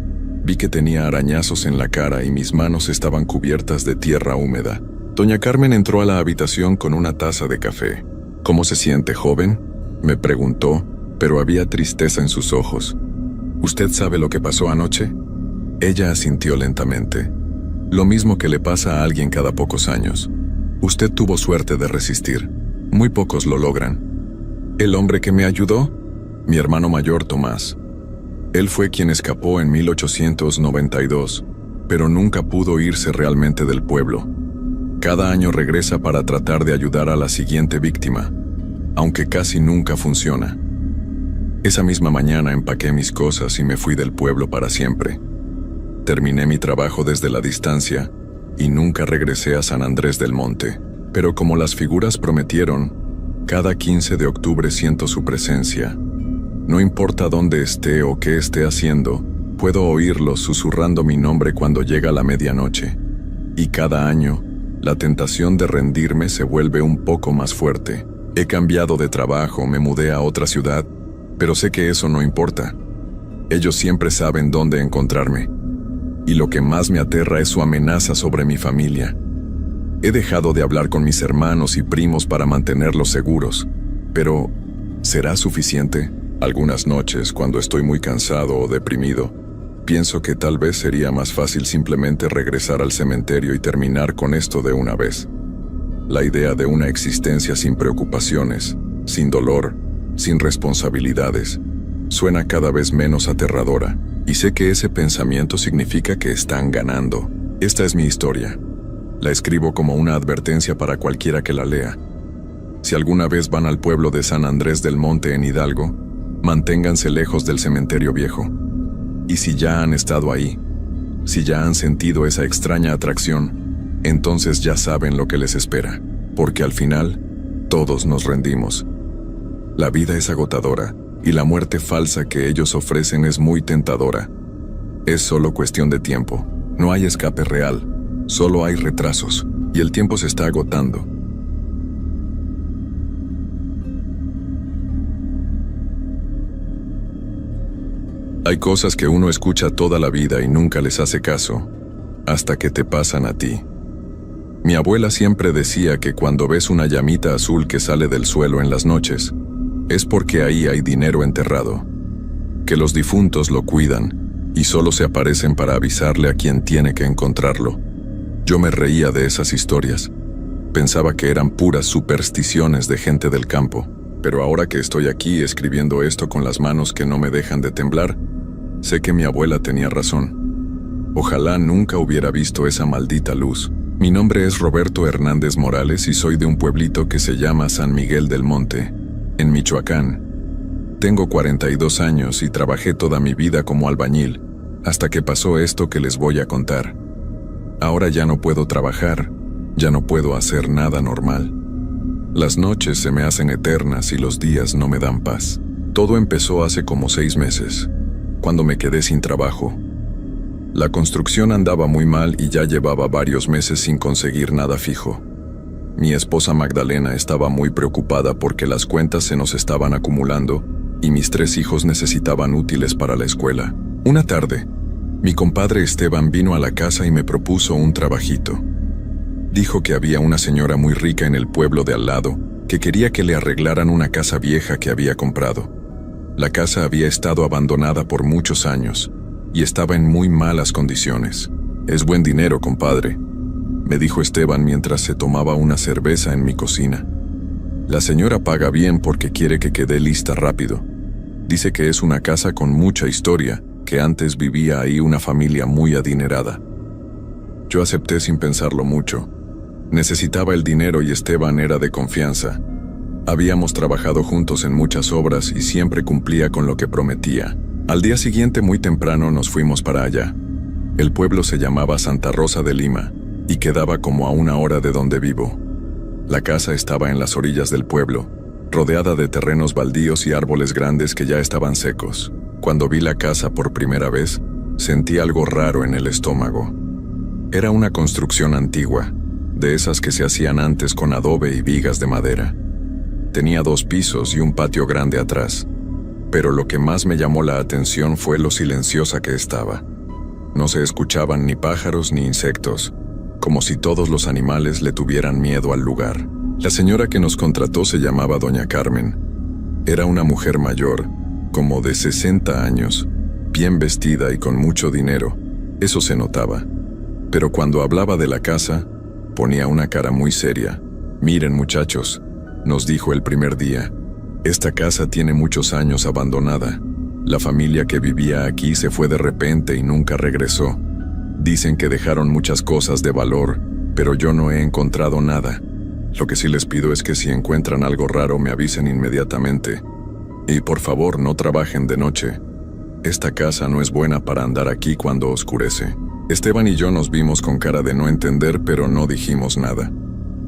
vi que tenía arañazos en la cara y mis manos estaban cubiertas de tierra húmeda. Doña Carmen entró a la habitación con una taza de café. «¿Cómo se siente, joven?», me preguntó, pero había tristeza en sus ojos. «¿Usted sabe lo que pasó anoche?». Ella asintió lentamente. «Lo mismo que le pasa a alguien cada pocos años. Usted tuvo suerte de resistir. Muy pocos lo logran». «¿El hombre que me ayudó?». «Mi hermano mayor, Tomás. Él fue quien escapó en 1892, pero nunca pudo irse realmente del pueblo. Cada año regresa para tratar de ayudar a la siguiente víctima, aunque casi nunca funciona». Esa misma mañana empaqué mis cosas y me fui del pueblo para siempre. Terminé mi trabajo desde la distancia y nunca regresé a San Andrés del Monte. Pero como las figuras prometieron, cada 15 de octubre siento su presencia. No importa dónde esté o qué esté haciendo, puedo oírlos susurrando mi nombre cuando llega la medianoche. Y cada año, la tentación de rendirme se vuelve un poco más fuerte. He cambiado de trabajo, me mudé a otra ciudad, pero sé que eso no importa. Ellos siempre saben dónde encontrarme. Y lo que más me aterra es su amenaza sobre mi familia. He dejado de hablar con mis hermanos y primos para mantenerlos seguros, pero ¿será suficiente? Algunas noches, cuando estoy muy cansado o deprimido, pienso que tal vez sería más fácil simplemente regresar al cementerio y terminar con esto de una vez. La idea de una existencia sin preocupaciones, sin dolor, sin responsabilidades, suena cada vez menos aterradora, y sé que ese pensamiento significa que están ganando. Esta es mi historia. La escribo como una advertencia para cualquiera que la lea. Si alguna vez van al pueblo de San Andrés del Monte en Hidalgo, manténganse lejos del cementerio viejo. Y si ya han estado ahí, si ya han sentido esa extraña atracción, entonces ya saben lo que les espera, porque al final, todos nos rendimos. La vida es agotadora, y la muerte falsa que ellos ofrecen es muy tentadora. Es solo cuestión de tiempo. No hay escape real, solo hay retrasos, y el tiempo se está agotando. Hay cosas que uno escucha toda la vida y nunca les hace caso, hasta que te pasan a ti. Mi abuela siempre decía que cuando ves una llamita azul que sale del suelo en las noches, es porque ahí hay dinero enterrado, que los difuntos lo cuidan y solo se aparecen para avisarle a quien tiene que encontrarlo. Yo me reía de esas historias. Pensaba que eran puras supersticiones de gente del campo, pero ahora que estoy aquí escribiendo esto con las manos que no me dejan de temblar, sé que mi abuela tenía razón. Ojalá nunca hubiera visto esa maldita luz. Mi nombre es Roberto Hernández Morales y soy de un pueblito que se llama San Miguel del Monte, en Michoacán. Tengo 42 años y trabajé toda mi vida como albañil, hasta que pasó esto que les voy a contar. Ahora ya no puedo trabajar, ya no puedo hacer nada normal. Las noches se me hacen eternas y los días no me dan paz. Todo empezó hace como 6 meses, cuando me quedé sin trabajo. La construcción andaba muy mal y ya llevaba varios meses sin conseguir nada fijo. Mi esposa Magdalena estaba muy preocupada porque las cuentas se nos estaban acumulando y mis 3 hijos necesitaban útiles para la escuela. Una tarde, mi compadre Esteban vino a la casa y me propuso un trabajito. Dijo que había una señora muy rica en el pueblo de al lado que quería que le arreglaran una casa vieja que había comprado. La casa había estado abandonada por muchos años y estaba en muy malas condiciones. «Es buen dinero, compadre», me dijo Esteban mientras se tomaba una cerveza en mi cocina. «La señora paga bien porque quiere que quede lista rápido. Dice que es una casa con mucha historia, que antes vivía ahí una familia muy adinerada». Yo acepté sin pensarlo mucho. Necesitaba el dinero y Esteban era de confianza. Habíamos trabajado juntos en muchas obras y siempre cumplía con lo que prometía. Al día siguiente muy temprano nos fuimos para allá. El pueblo se llamaba Santa Rosa de Lima y quedaba como a 1 hora de donde vivo. La casa estaba en las orillas del pueblo, rodeada de terrenos baldíos y árboles grandes que ya estaban secos. Cuando vi la casa por primera vez, sentí algo raro en el estómago. Era una construcción antigua, de esas que se hacían antes con adobe y vigas de madera. Tenía 2 pisos y un patio grande atrás, pero lo que más me llamó la atención fue lo silenciosa que estaba. No se escuchaban ni pájaros ni insectos, como si todos los animales le tuvieran miedo al lugar. La señora que nos contrató se llamaba Doña Carmen. Era una mujer mayor, como de 60 años, bien vestida y con mucho dinero, eso se notaba. Pero cuando hablaba de la casa, ponía una cara muy seria. «Miren, muchachos», nos dijo el primer día, «esta casa tiene muchos años abandonada. La familia que vivía aquí se fue de repente y nunca regresó. Dicen que dejaron muchas cosas de valor, pero yo no he encontrado nada. Lo que sí les pido es que si encuentran algo raro me avisen inmediatamente. Y por favor no trabajen de noche. Esta casa no es buena para andar aquí cuando oscurece». Esteban y yo nos vimos con cara de no entender, pero no dijimos nada.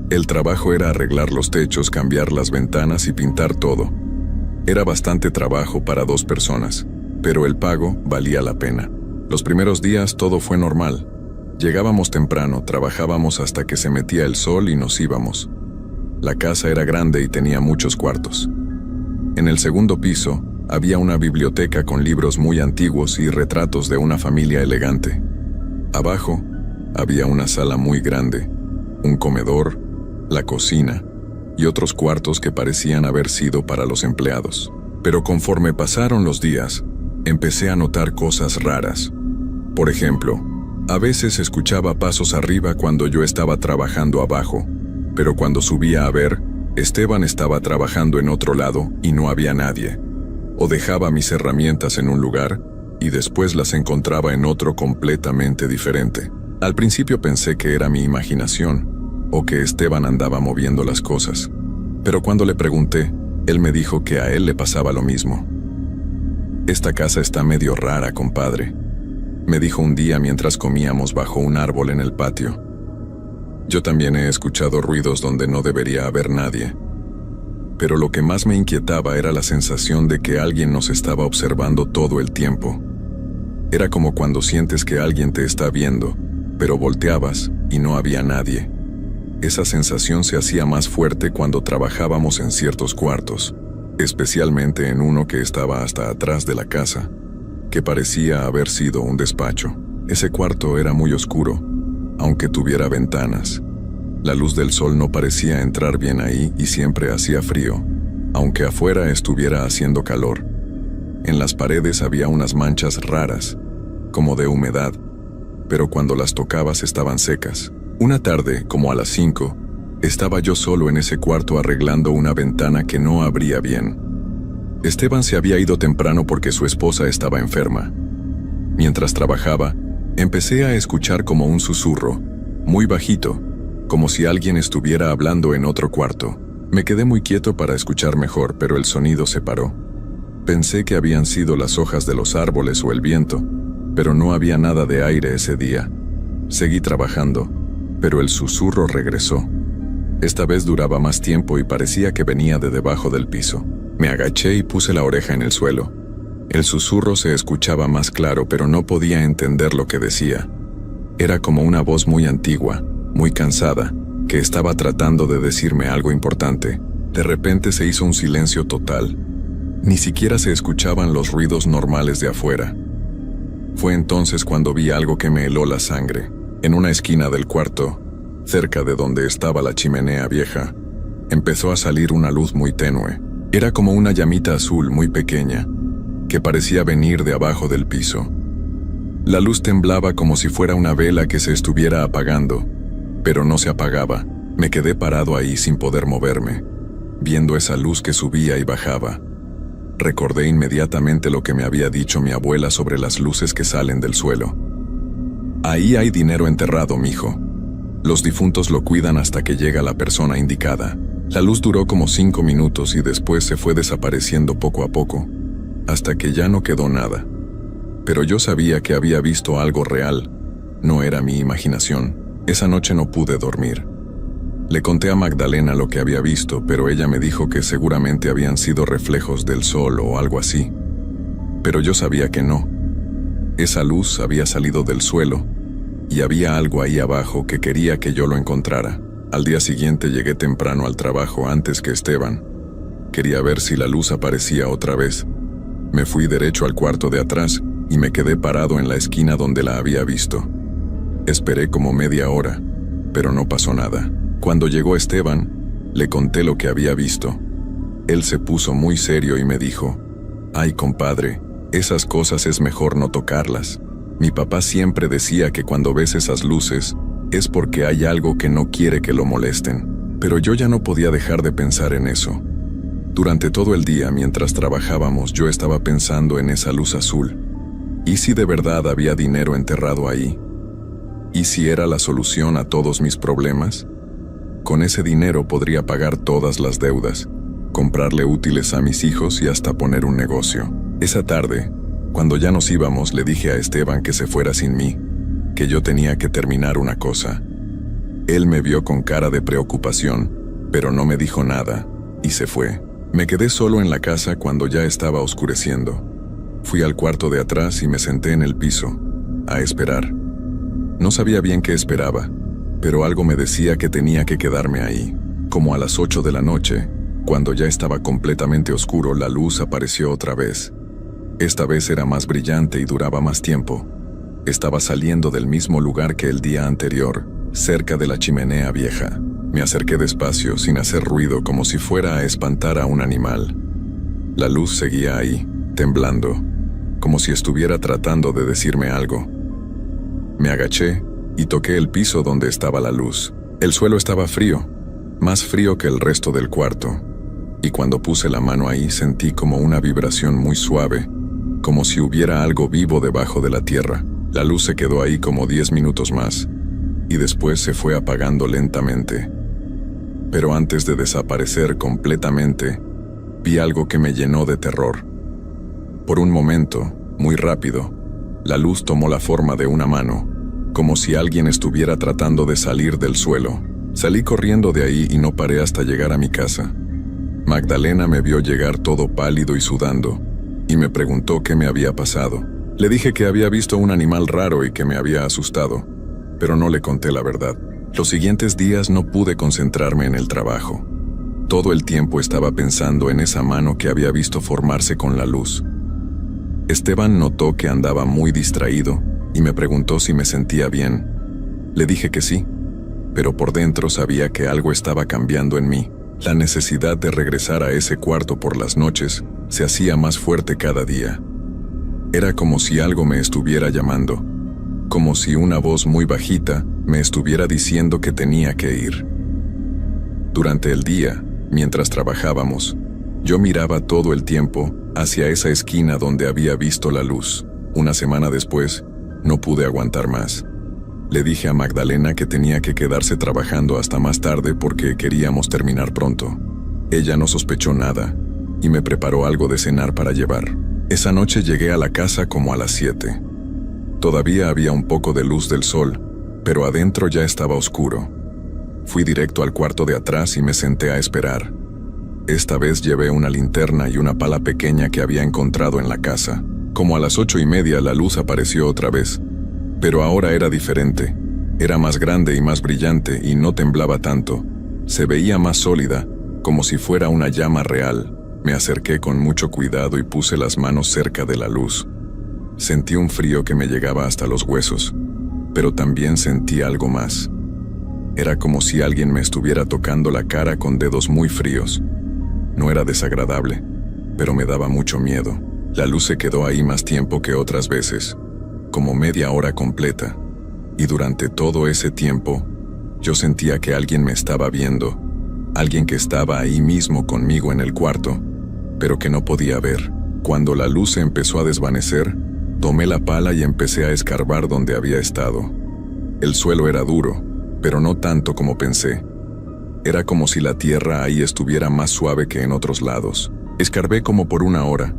El trabajo era arreglar los techos, cambiar las ventanas y pintar todo. Era bastante trabajo para 2 personas, pero el pago valía la pena. Los primeros días todo fue normal. Llegábamos temprano, trabajábamos hasta que se metía el sol y nos íbamos. La casa era grande y tenía muchos cuartos. En el segundo piso había una biblioteca con libros muy antiguos y retratos de una familia elegante. Abajo había una sala muy grande, un comedor, la cocina y otros cuartos que parecían haber sido para los empleados. Pero conforme pasaron los días, empecé a notar cosas raras. Por ejemplo, a veces escuchaba pasos arriba cuando yo estaba trabajando abajo, pero cuando subía a ver, Esteban estaba trabajando en otro lado y no había nadie. O dejaba mis herramientas en un lugar y después las encontraba en otro completamente diferente. Al principio pensé que era mi imaginación, o que Esteban andaba moviendo las cosas. Pero cuando le pregunté, él me dijo que a él le pasaba lo mismo. «Esta casa está medio rara, compadre», me dijo un día mientras comíamos bajo un árbol en el patio. Yo también he escuchado ruidos donde no debería haber nadie. Pero lo que más me inquietaba era la sensación de que alguien nos estaba observando todo el tiempo. Era como cuando sientes que alguien te está viendo, pero volteabas y no había nadie. Esa sensación se hacía más fuerte cuando trabajábamos en ciertos cuartos, especialmente en uno que estaba hasta atrás de la casa, que parecía haber sido un despacho. Ese cuarto era muy oscuro, aunque tuviera ventanas. La luz del sol no parecía entrar bien ahí y siempre hacía frío, aunque afuera estuviera haciendo calor. En las paredes había unas manchas raras, como de humedad, pero cuando las tocabas estaban secas. Una tarde, como a las 5, estaba yo solo en ese cuarto arreglando una ventana que no abría bien. Esteban se había ido temprano porque su esposa estaba enferma. Mientras trabajaba, empecé a escuchar como un susurro, muy bajito, como si alguien estuviera hablando en otro cuarto. Me quedé muy quieto para escuchar mejor, pero el sonido se paró. Pensé que habían sido las hojas de los árboles o el viento, pero no había nada de aire ese día. Seguí trabajando, pero el susurro regresó. Esta vez duraba más tiempo y parecía que venía de debajo del piso. Me agaché y puse la oreja en el suelo. El susurro se escuchaba más claro, pero no podía entender lo que decía. Era como una voz muy antigua, muy cansada, que estaba tratando de decirme algo importante. De repente se hizo un silencio total. Ni siquiera se escuchaban los ruidos normales de afuera. Fue entonces cuando vi algo que me heló la sangre. En una esquina del cuarto, cerca de donde estaba la chimenea vieja, empezó a salir una luz muy tenue. Era como una llamita azul muy pequeña, que parecía venir de abajo del piso. La luz temblaba como si fuera una vela que se estuviera apagando, pero no se apagaba. Me quedé parado ahí sin poder moverme, viendo esa luz que subía y bajaba. Recordé inmediatamente lo que me había dicho mi abuela sobre las luces que salen del suelo. Ahí hay dinero enterrado, mijo. Los difuntos lo cuidan hasta que llega la persona indicada. La luz duró como 5 minutos y después se fue desapareciendo poco a poco, hasta que ya no quedó nada. Pero yo sabía que había visto algo real. No era mi imaginación. Esa noche no pude dormir. Le conté a Magdalena lo que había visto, pero ella me dijo que seguramente habían sido reflejos del sol o algo así. Pero yo sabía que no. Esa luz había salido del suelo, y había algo ahí abajo que quería que yo lo encontrara. Al día siguiente llegué temprano al trabajo antes que Esteban. Quería ver si la luz aparecía otra vez. Me fui derecho al cuarto de atrás y me quedé parado en la esquina donde la había visto. Esperé como media hora, pero no pasó nada. Cuando llegó Esteban, le conté lo que había visto. Él se puso muy serio y me dijo: «Ay, compadre, esas cosas es mejor no tocarlas. Mi papá siempre decía que cuando ves esas luces, es porque hay algo que no quiere que lo molesten». Pero yo ya no podía dejar de pensar en eso. Durante todo el día, mientras trabajábamos, yo estaba pensando en esa luz azul. ¿Y si de verdad había dinero enterrado ahí? ¿Y si era la solución a todos mis problemas? Con ese dinero podría pagar todas las deudas, comprarle útiles a mis hijos y hasta poner un negocio. Esa tarde, cuando ya nos íbamos, le dije a Esteban que se fuera sin mí, que yo tenía que terminar una cosa. Él me vio con cara de preocupación, pero no me dijo nada, y se fue. Me quedé solo en la casa cuando ya estaba oscureciendo. Fui al cuarto de atrás y me senté en el piso, a esperar. No sabía bien qué esperaba, pero algo me decía que tenía que quedarme ahí. Como a las 8 de la noche, cuando ya estaba completamente oscuro, la luz apareció otra vez. Esta vez era más brillante y duraba más tiempo. Estaba saliendo del mismo lugar que el día anterior, cerca de la chimenea vieja. Me acerqué despacio, sin hacer ruido, como si fuera a espantar a un animal. La luz seguía ahí, temblando, como si estuviera tratando de decirme algo. Me agaché y toqué el piso donde estaba la luz. El suelo estaba frío, más frío que el resto del cuarto, y cuando puse la mano ahí sentí como una vibración muy suave, como si hubiera algo vivo debajo de la tierra. La luz se quedó ahí como 10 minutos más, y después se fue apagando lentamente. Pero antes de desaparecer completamente, vi algo que me llenó de terror. Por un momento, muy rápido, la luz tomó la forma de una mano, como si alguien estuviera tratando de salir del suelo. Salí corriendo de ahí y no paré hasta llegar a mi casa. Magdalena me vio llegar todo pálido y sudando, y me preguntó qué me había pasado. Le dije que había visto un animal raro y que me había asustado, pero no le conté la verdad. Los siguientes días no pude concentrarme en el trabajo. Todo el tiempo estaba pensando en esa mano que había visto formarse con la luz. Esteban notó que andaba muy distraído y me preguntó si me sentía bien. Le dije que sí, pero por dentro sabía que algo estaba cambiando en mí. La necesidad de regresar a ese cuarto por las noches se hacía más fuerte cada día. Era como si algo me estuviera llamando, como si una voz muy bajita me estuviera diciendo que tenía que ir. Durante el día, mientras trabajábamos, yo miraba todo el tiempo hacia esa esquina donde había visto la luz. Una semana después, no pude aguantar más. Le dije a Magdalena que tenía que quedarse trabajando hasta más tarde porque queríamos terminar pronto. Ella no sospechó nada y me preparó algo de cenar para llevar. Esa noche llegué a la casa como a las 7. Todavía había un poco de luz del sol, pero adentro ya estaba oscuro. Fui directo al cuarto de atrás y me senté a esperar. Esta vez llevé una linterna y una pala pequeña que había encontrado en la casa. Como a las 8:30 la luz apareció otra vez, pero ahora era diferente. Era más grande y más brillante y no temblaba tanto. Se veía más sólida, como si fuera una llama real. Me acerqué con mucho cuidado y puse las manos cerca de la luz. Sentí un frío que me llegaba hasta los huesos, pero también sentí algo más. Era como si alguien me estuviera tocando la cara con dedos muy fríos. No era desagradable, pero me daba mucho miedo. La luz se quedó ahí más tiempo que otras veces, como media hora completa, y durante todo ese tiempo, yo sentía que alguien me estaba viendo, alguien que estaba ahí mismo conmigo en el cuarto, pero que no podía ver. Cuando la luz se empezó a desvanecer, tomé la pala y empecé a escarbar donde había estado. El suelo era duro, pero no tanto como pensé. Era como si la tierra ahí estuviera más suave que en otros lados. Escarbé como por una hora,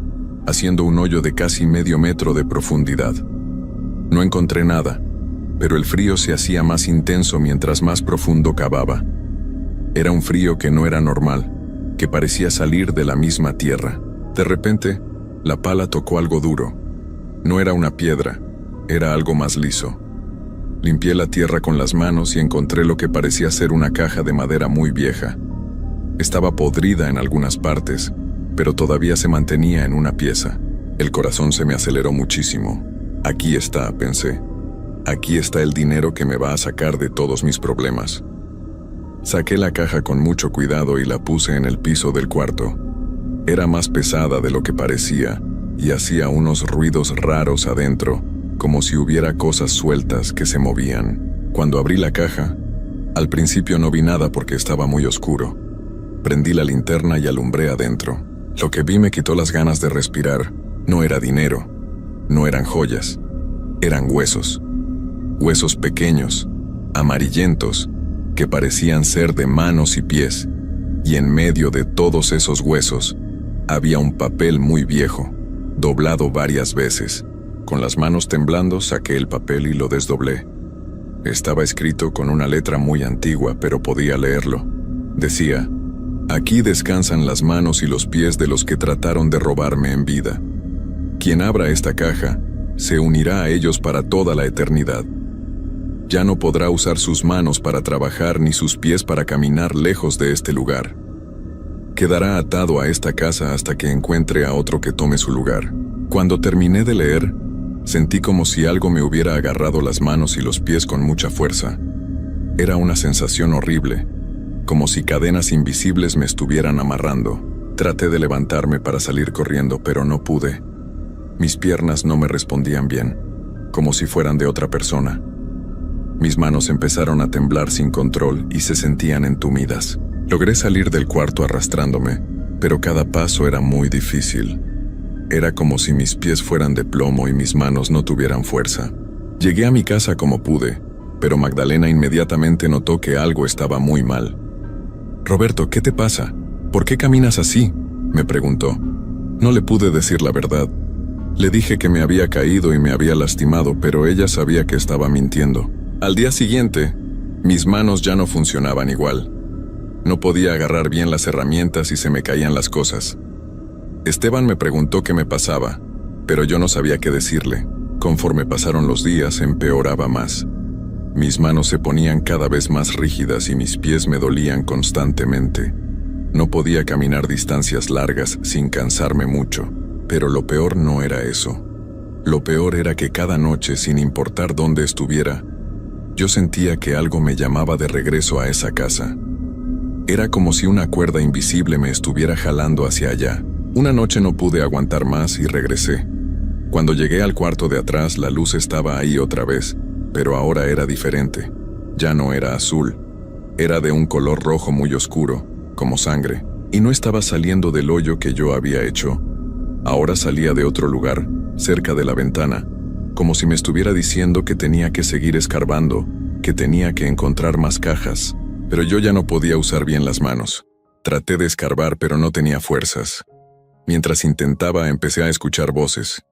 haciendo un hoyo de casi medio metro de profundidad. No encontré nada, pero el frío se hacía más intenso mientras más profundo cavaba. Era un frío que no era normal, que parecía salir de la misma tierra. De repente, la pala tocó algo duro. No era una piedra, era algo más liso. Limpié la tierra con las manos y encontré lo que parecía ser una caja de madera muy vieja. Estaba podrida en algunas partes, pero todavía se mantenía en una pieza. El corazón se me aceleró muchísimo. Aquí está, pensé. Aquí está el dinero que me va a sacar de todos mis problemas. Saqué la caja con mucho cuidado y la puse en el piso del cuarto. Era más pesada de lo que parecía y hacía unos ruidos raros adentro, como si hubiera cosas sueltas que se movían. Cuando abrí la caja, al principio no vi nada porque estaba muy oscuro. Prendí la linterna y alumbré adentro. Lo que vi me quitó las ganas de respirar. No era dinero, no eran joyas, eran huesos. Huesos pequeños, amarillentos, que parecían ser de manos y pies, y en medio de todos esos huesos había un papel muy viejo, doblado varias veces. Con las manos temblando saqué el papel y lo desdoblé. Estaba escrito con una letra muy antigua, pero podía leerlo. Decía: «Aquí descansan las manos y los pies de los que trataron de robarme en vida. Quien abra esta caja se unirá a ellos para toda la eternidad. Ya no podrá usar sus manos para trabajar ni sus pies para caminar lejos de este lugar. Quedará atado a esta casa hasta que encuentre a otro que tome su lugar». Cuando terminé de leer, sentí como si algo me hubiera agarrado las manos y los pies con mucha fuerza. Era una sensación horrible, como si cadenas invisibles me estuvieran amarrando. Traté de levantarme para salir corriendo, pero no pude. Mis piernas no me respondían bien, como si fueran de otra persona. Mis manos empezaron a temblar sin control y se sentían entumidas. Logré salir del cuarto arrastrándome, pero cada paso era muy difícil. Era como si mis pies fueran de plomo y mis manos no tuvieran fuerza. Llegué a mi casa como pude, pero Magdalena inmediatamente notó que algo estaba muy mal. «Roberto, ¿qué te pasa? ¿Por qué caminas así?», me preguntó. No le pude decir la verdad. Le dije que me había caído y me había lastimado, pero ella sabía que estaba mintiendo. Al día siguiente, mis manos ya no funcionaban igual. No podía agarrar bien las herramientas y se me caían las cosas. Esteban me preguntó qué me pasaba, pero yo no sabía qué decirle. Conforme pasaron los días, empeoraba más. Mis manos se ponían cada vez más rígidas y mis pies me dolían constantemente. No podía caminar distancias largas sin cansarme mucho, pero lo peor no era eso. Lo peor era que cada noche, sin importar dónde estuviera, Yo sentía que algo me llamaba de regreso a esa casa. Era como si una cuerda invisible me estuviera jalando hacia allá. Una noche no pude aguantar más y regresé. Cuando llegué al cuarto de atrás, la luz estaba ahí otra vez, pero ahora era diferente. Ya no era azul. Era de un color rojo muy oscuro, como sangre, y no estaba saliendo del hoyo que yo había hecho. Ahora salía de otro lugar, cerca de la ventana, como si me estuviera diciendo que tenía que seguir escarbando, que tenía que encontrar más cajas, pero yo ya no podía usar bien las manos. Traté de escarbar, pero no tenía fuerzas. Mientras intentaba, empecé a escuchar voces,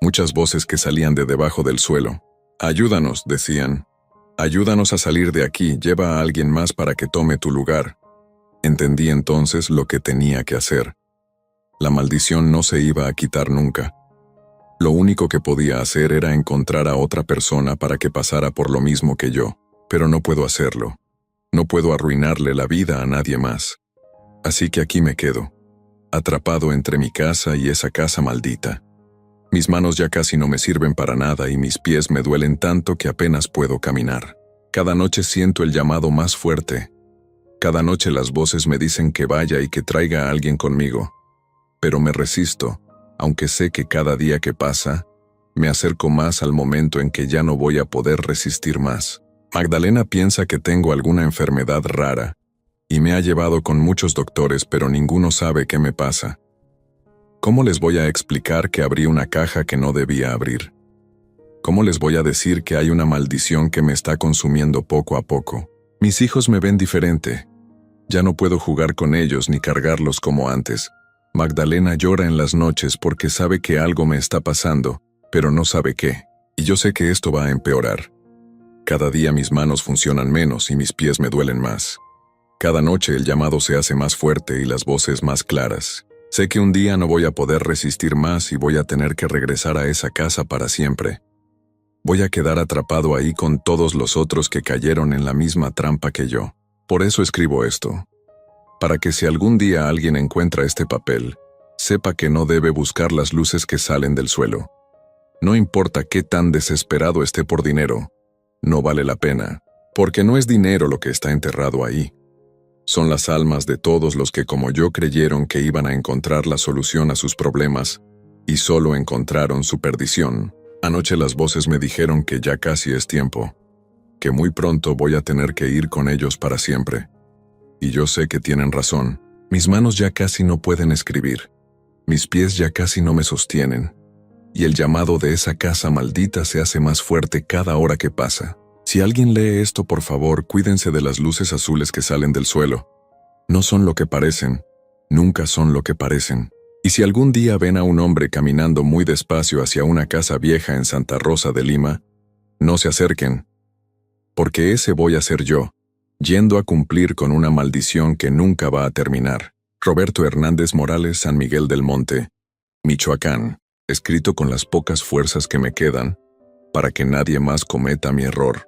muchas voces que salían de debajo del suelo. «Ayúdanos», decían. «Ayúdanos a salir de aquí, lleva a alguien más para que tome tu lugar». Entendí entonces lo que tenía que hacer. La maldición no se iba a quitar nunca. Lo único que podía hacer era encontrar a otra persona para que pasara por lo mismo que yo, pero no puedo hacerlo. No puedo arruinarle la vida a nadie más. Así que aquí me quedo, atrapado entre mi casa y esa casa maldita. Mis manos ya casi no me sirven para nada y mis pies me duelen tanto que apenas puedo caminar. Cada noche siento el llamado más fuerte. Cada noche las voces me dicen que vaya y que traiga a alguien conmigo. Pero me resisto, aunque sé que cada día que pasa, me acerco más al momento en que ya no voy a poder resistir más. Magdalena piensa que tengo alguna enfermedad rara, y me ha llevado con muchos doctores, pero ninguno sabe qué me pasa. ¿Cómo les voy a explicar que abrí una caja que no debía abrir? ¿Cómo les voy a decir que hay una maldición que me está consumiendo poco a poco? Mis hijos me ven diferente. Ya no puedo jugar con ellos ni cargarlos como antes. Magdalena llora en las noches porque sabe que algo me está pasando, pero no sabe qué. Y yo sé que esto va a empeorar. Cada día mis manos funcionan menos y mis pies me duelen más. Cada noche el llamado se hace más fuerte y las voces más claras. Sé que un día no voy a poder resistir más y voy a tener que regresar a esa casa para siempre. Voy a quedar atrapado ahí con todos los otros que cayeron en la misma trampa que yo. Por eso escribo esto. Para que si algún día alguien encuentra este papel, sepa que no debe buscar las luces que salen del suelo. No importa qué tan desesperado esté por dinero, no vale la pena, porque no es dinero lo que está enterrado ahí. Son las almas de todos los que como yo creyeron que iban a encontrar la solución a sus problemas, y solo encontraron su perdición. Anoche las voces me dijeron que ya casi es tiempo, que muy pronto voy a tener que ir con ellos para siempre. Y yo sé que tienen razón. Mis manos ya casi no pueden escribir. Mis pies ya casi no me sostienen. Y el llamado de esa casa maldita se hace más fuerte cada hora que pasa. Si alguien lee esto, por favor, cuídense de las luces azules que salen del suelo. No son lo que parecen. Nunca son lo que parecen. Y si algún día ven a un hombre caminando muy despacio hacia una casa vieja en Santa Rosa de Lima, no se acerquen. Porque ese voy a ser yo, yendo a cumplir con una maldición que nunca va a terminar. Roberto Hernández Morales, San Miguel del Monte, Michoacán, escrito con las pocas fuerzas que me quedan, para que nadie más cometa mi error.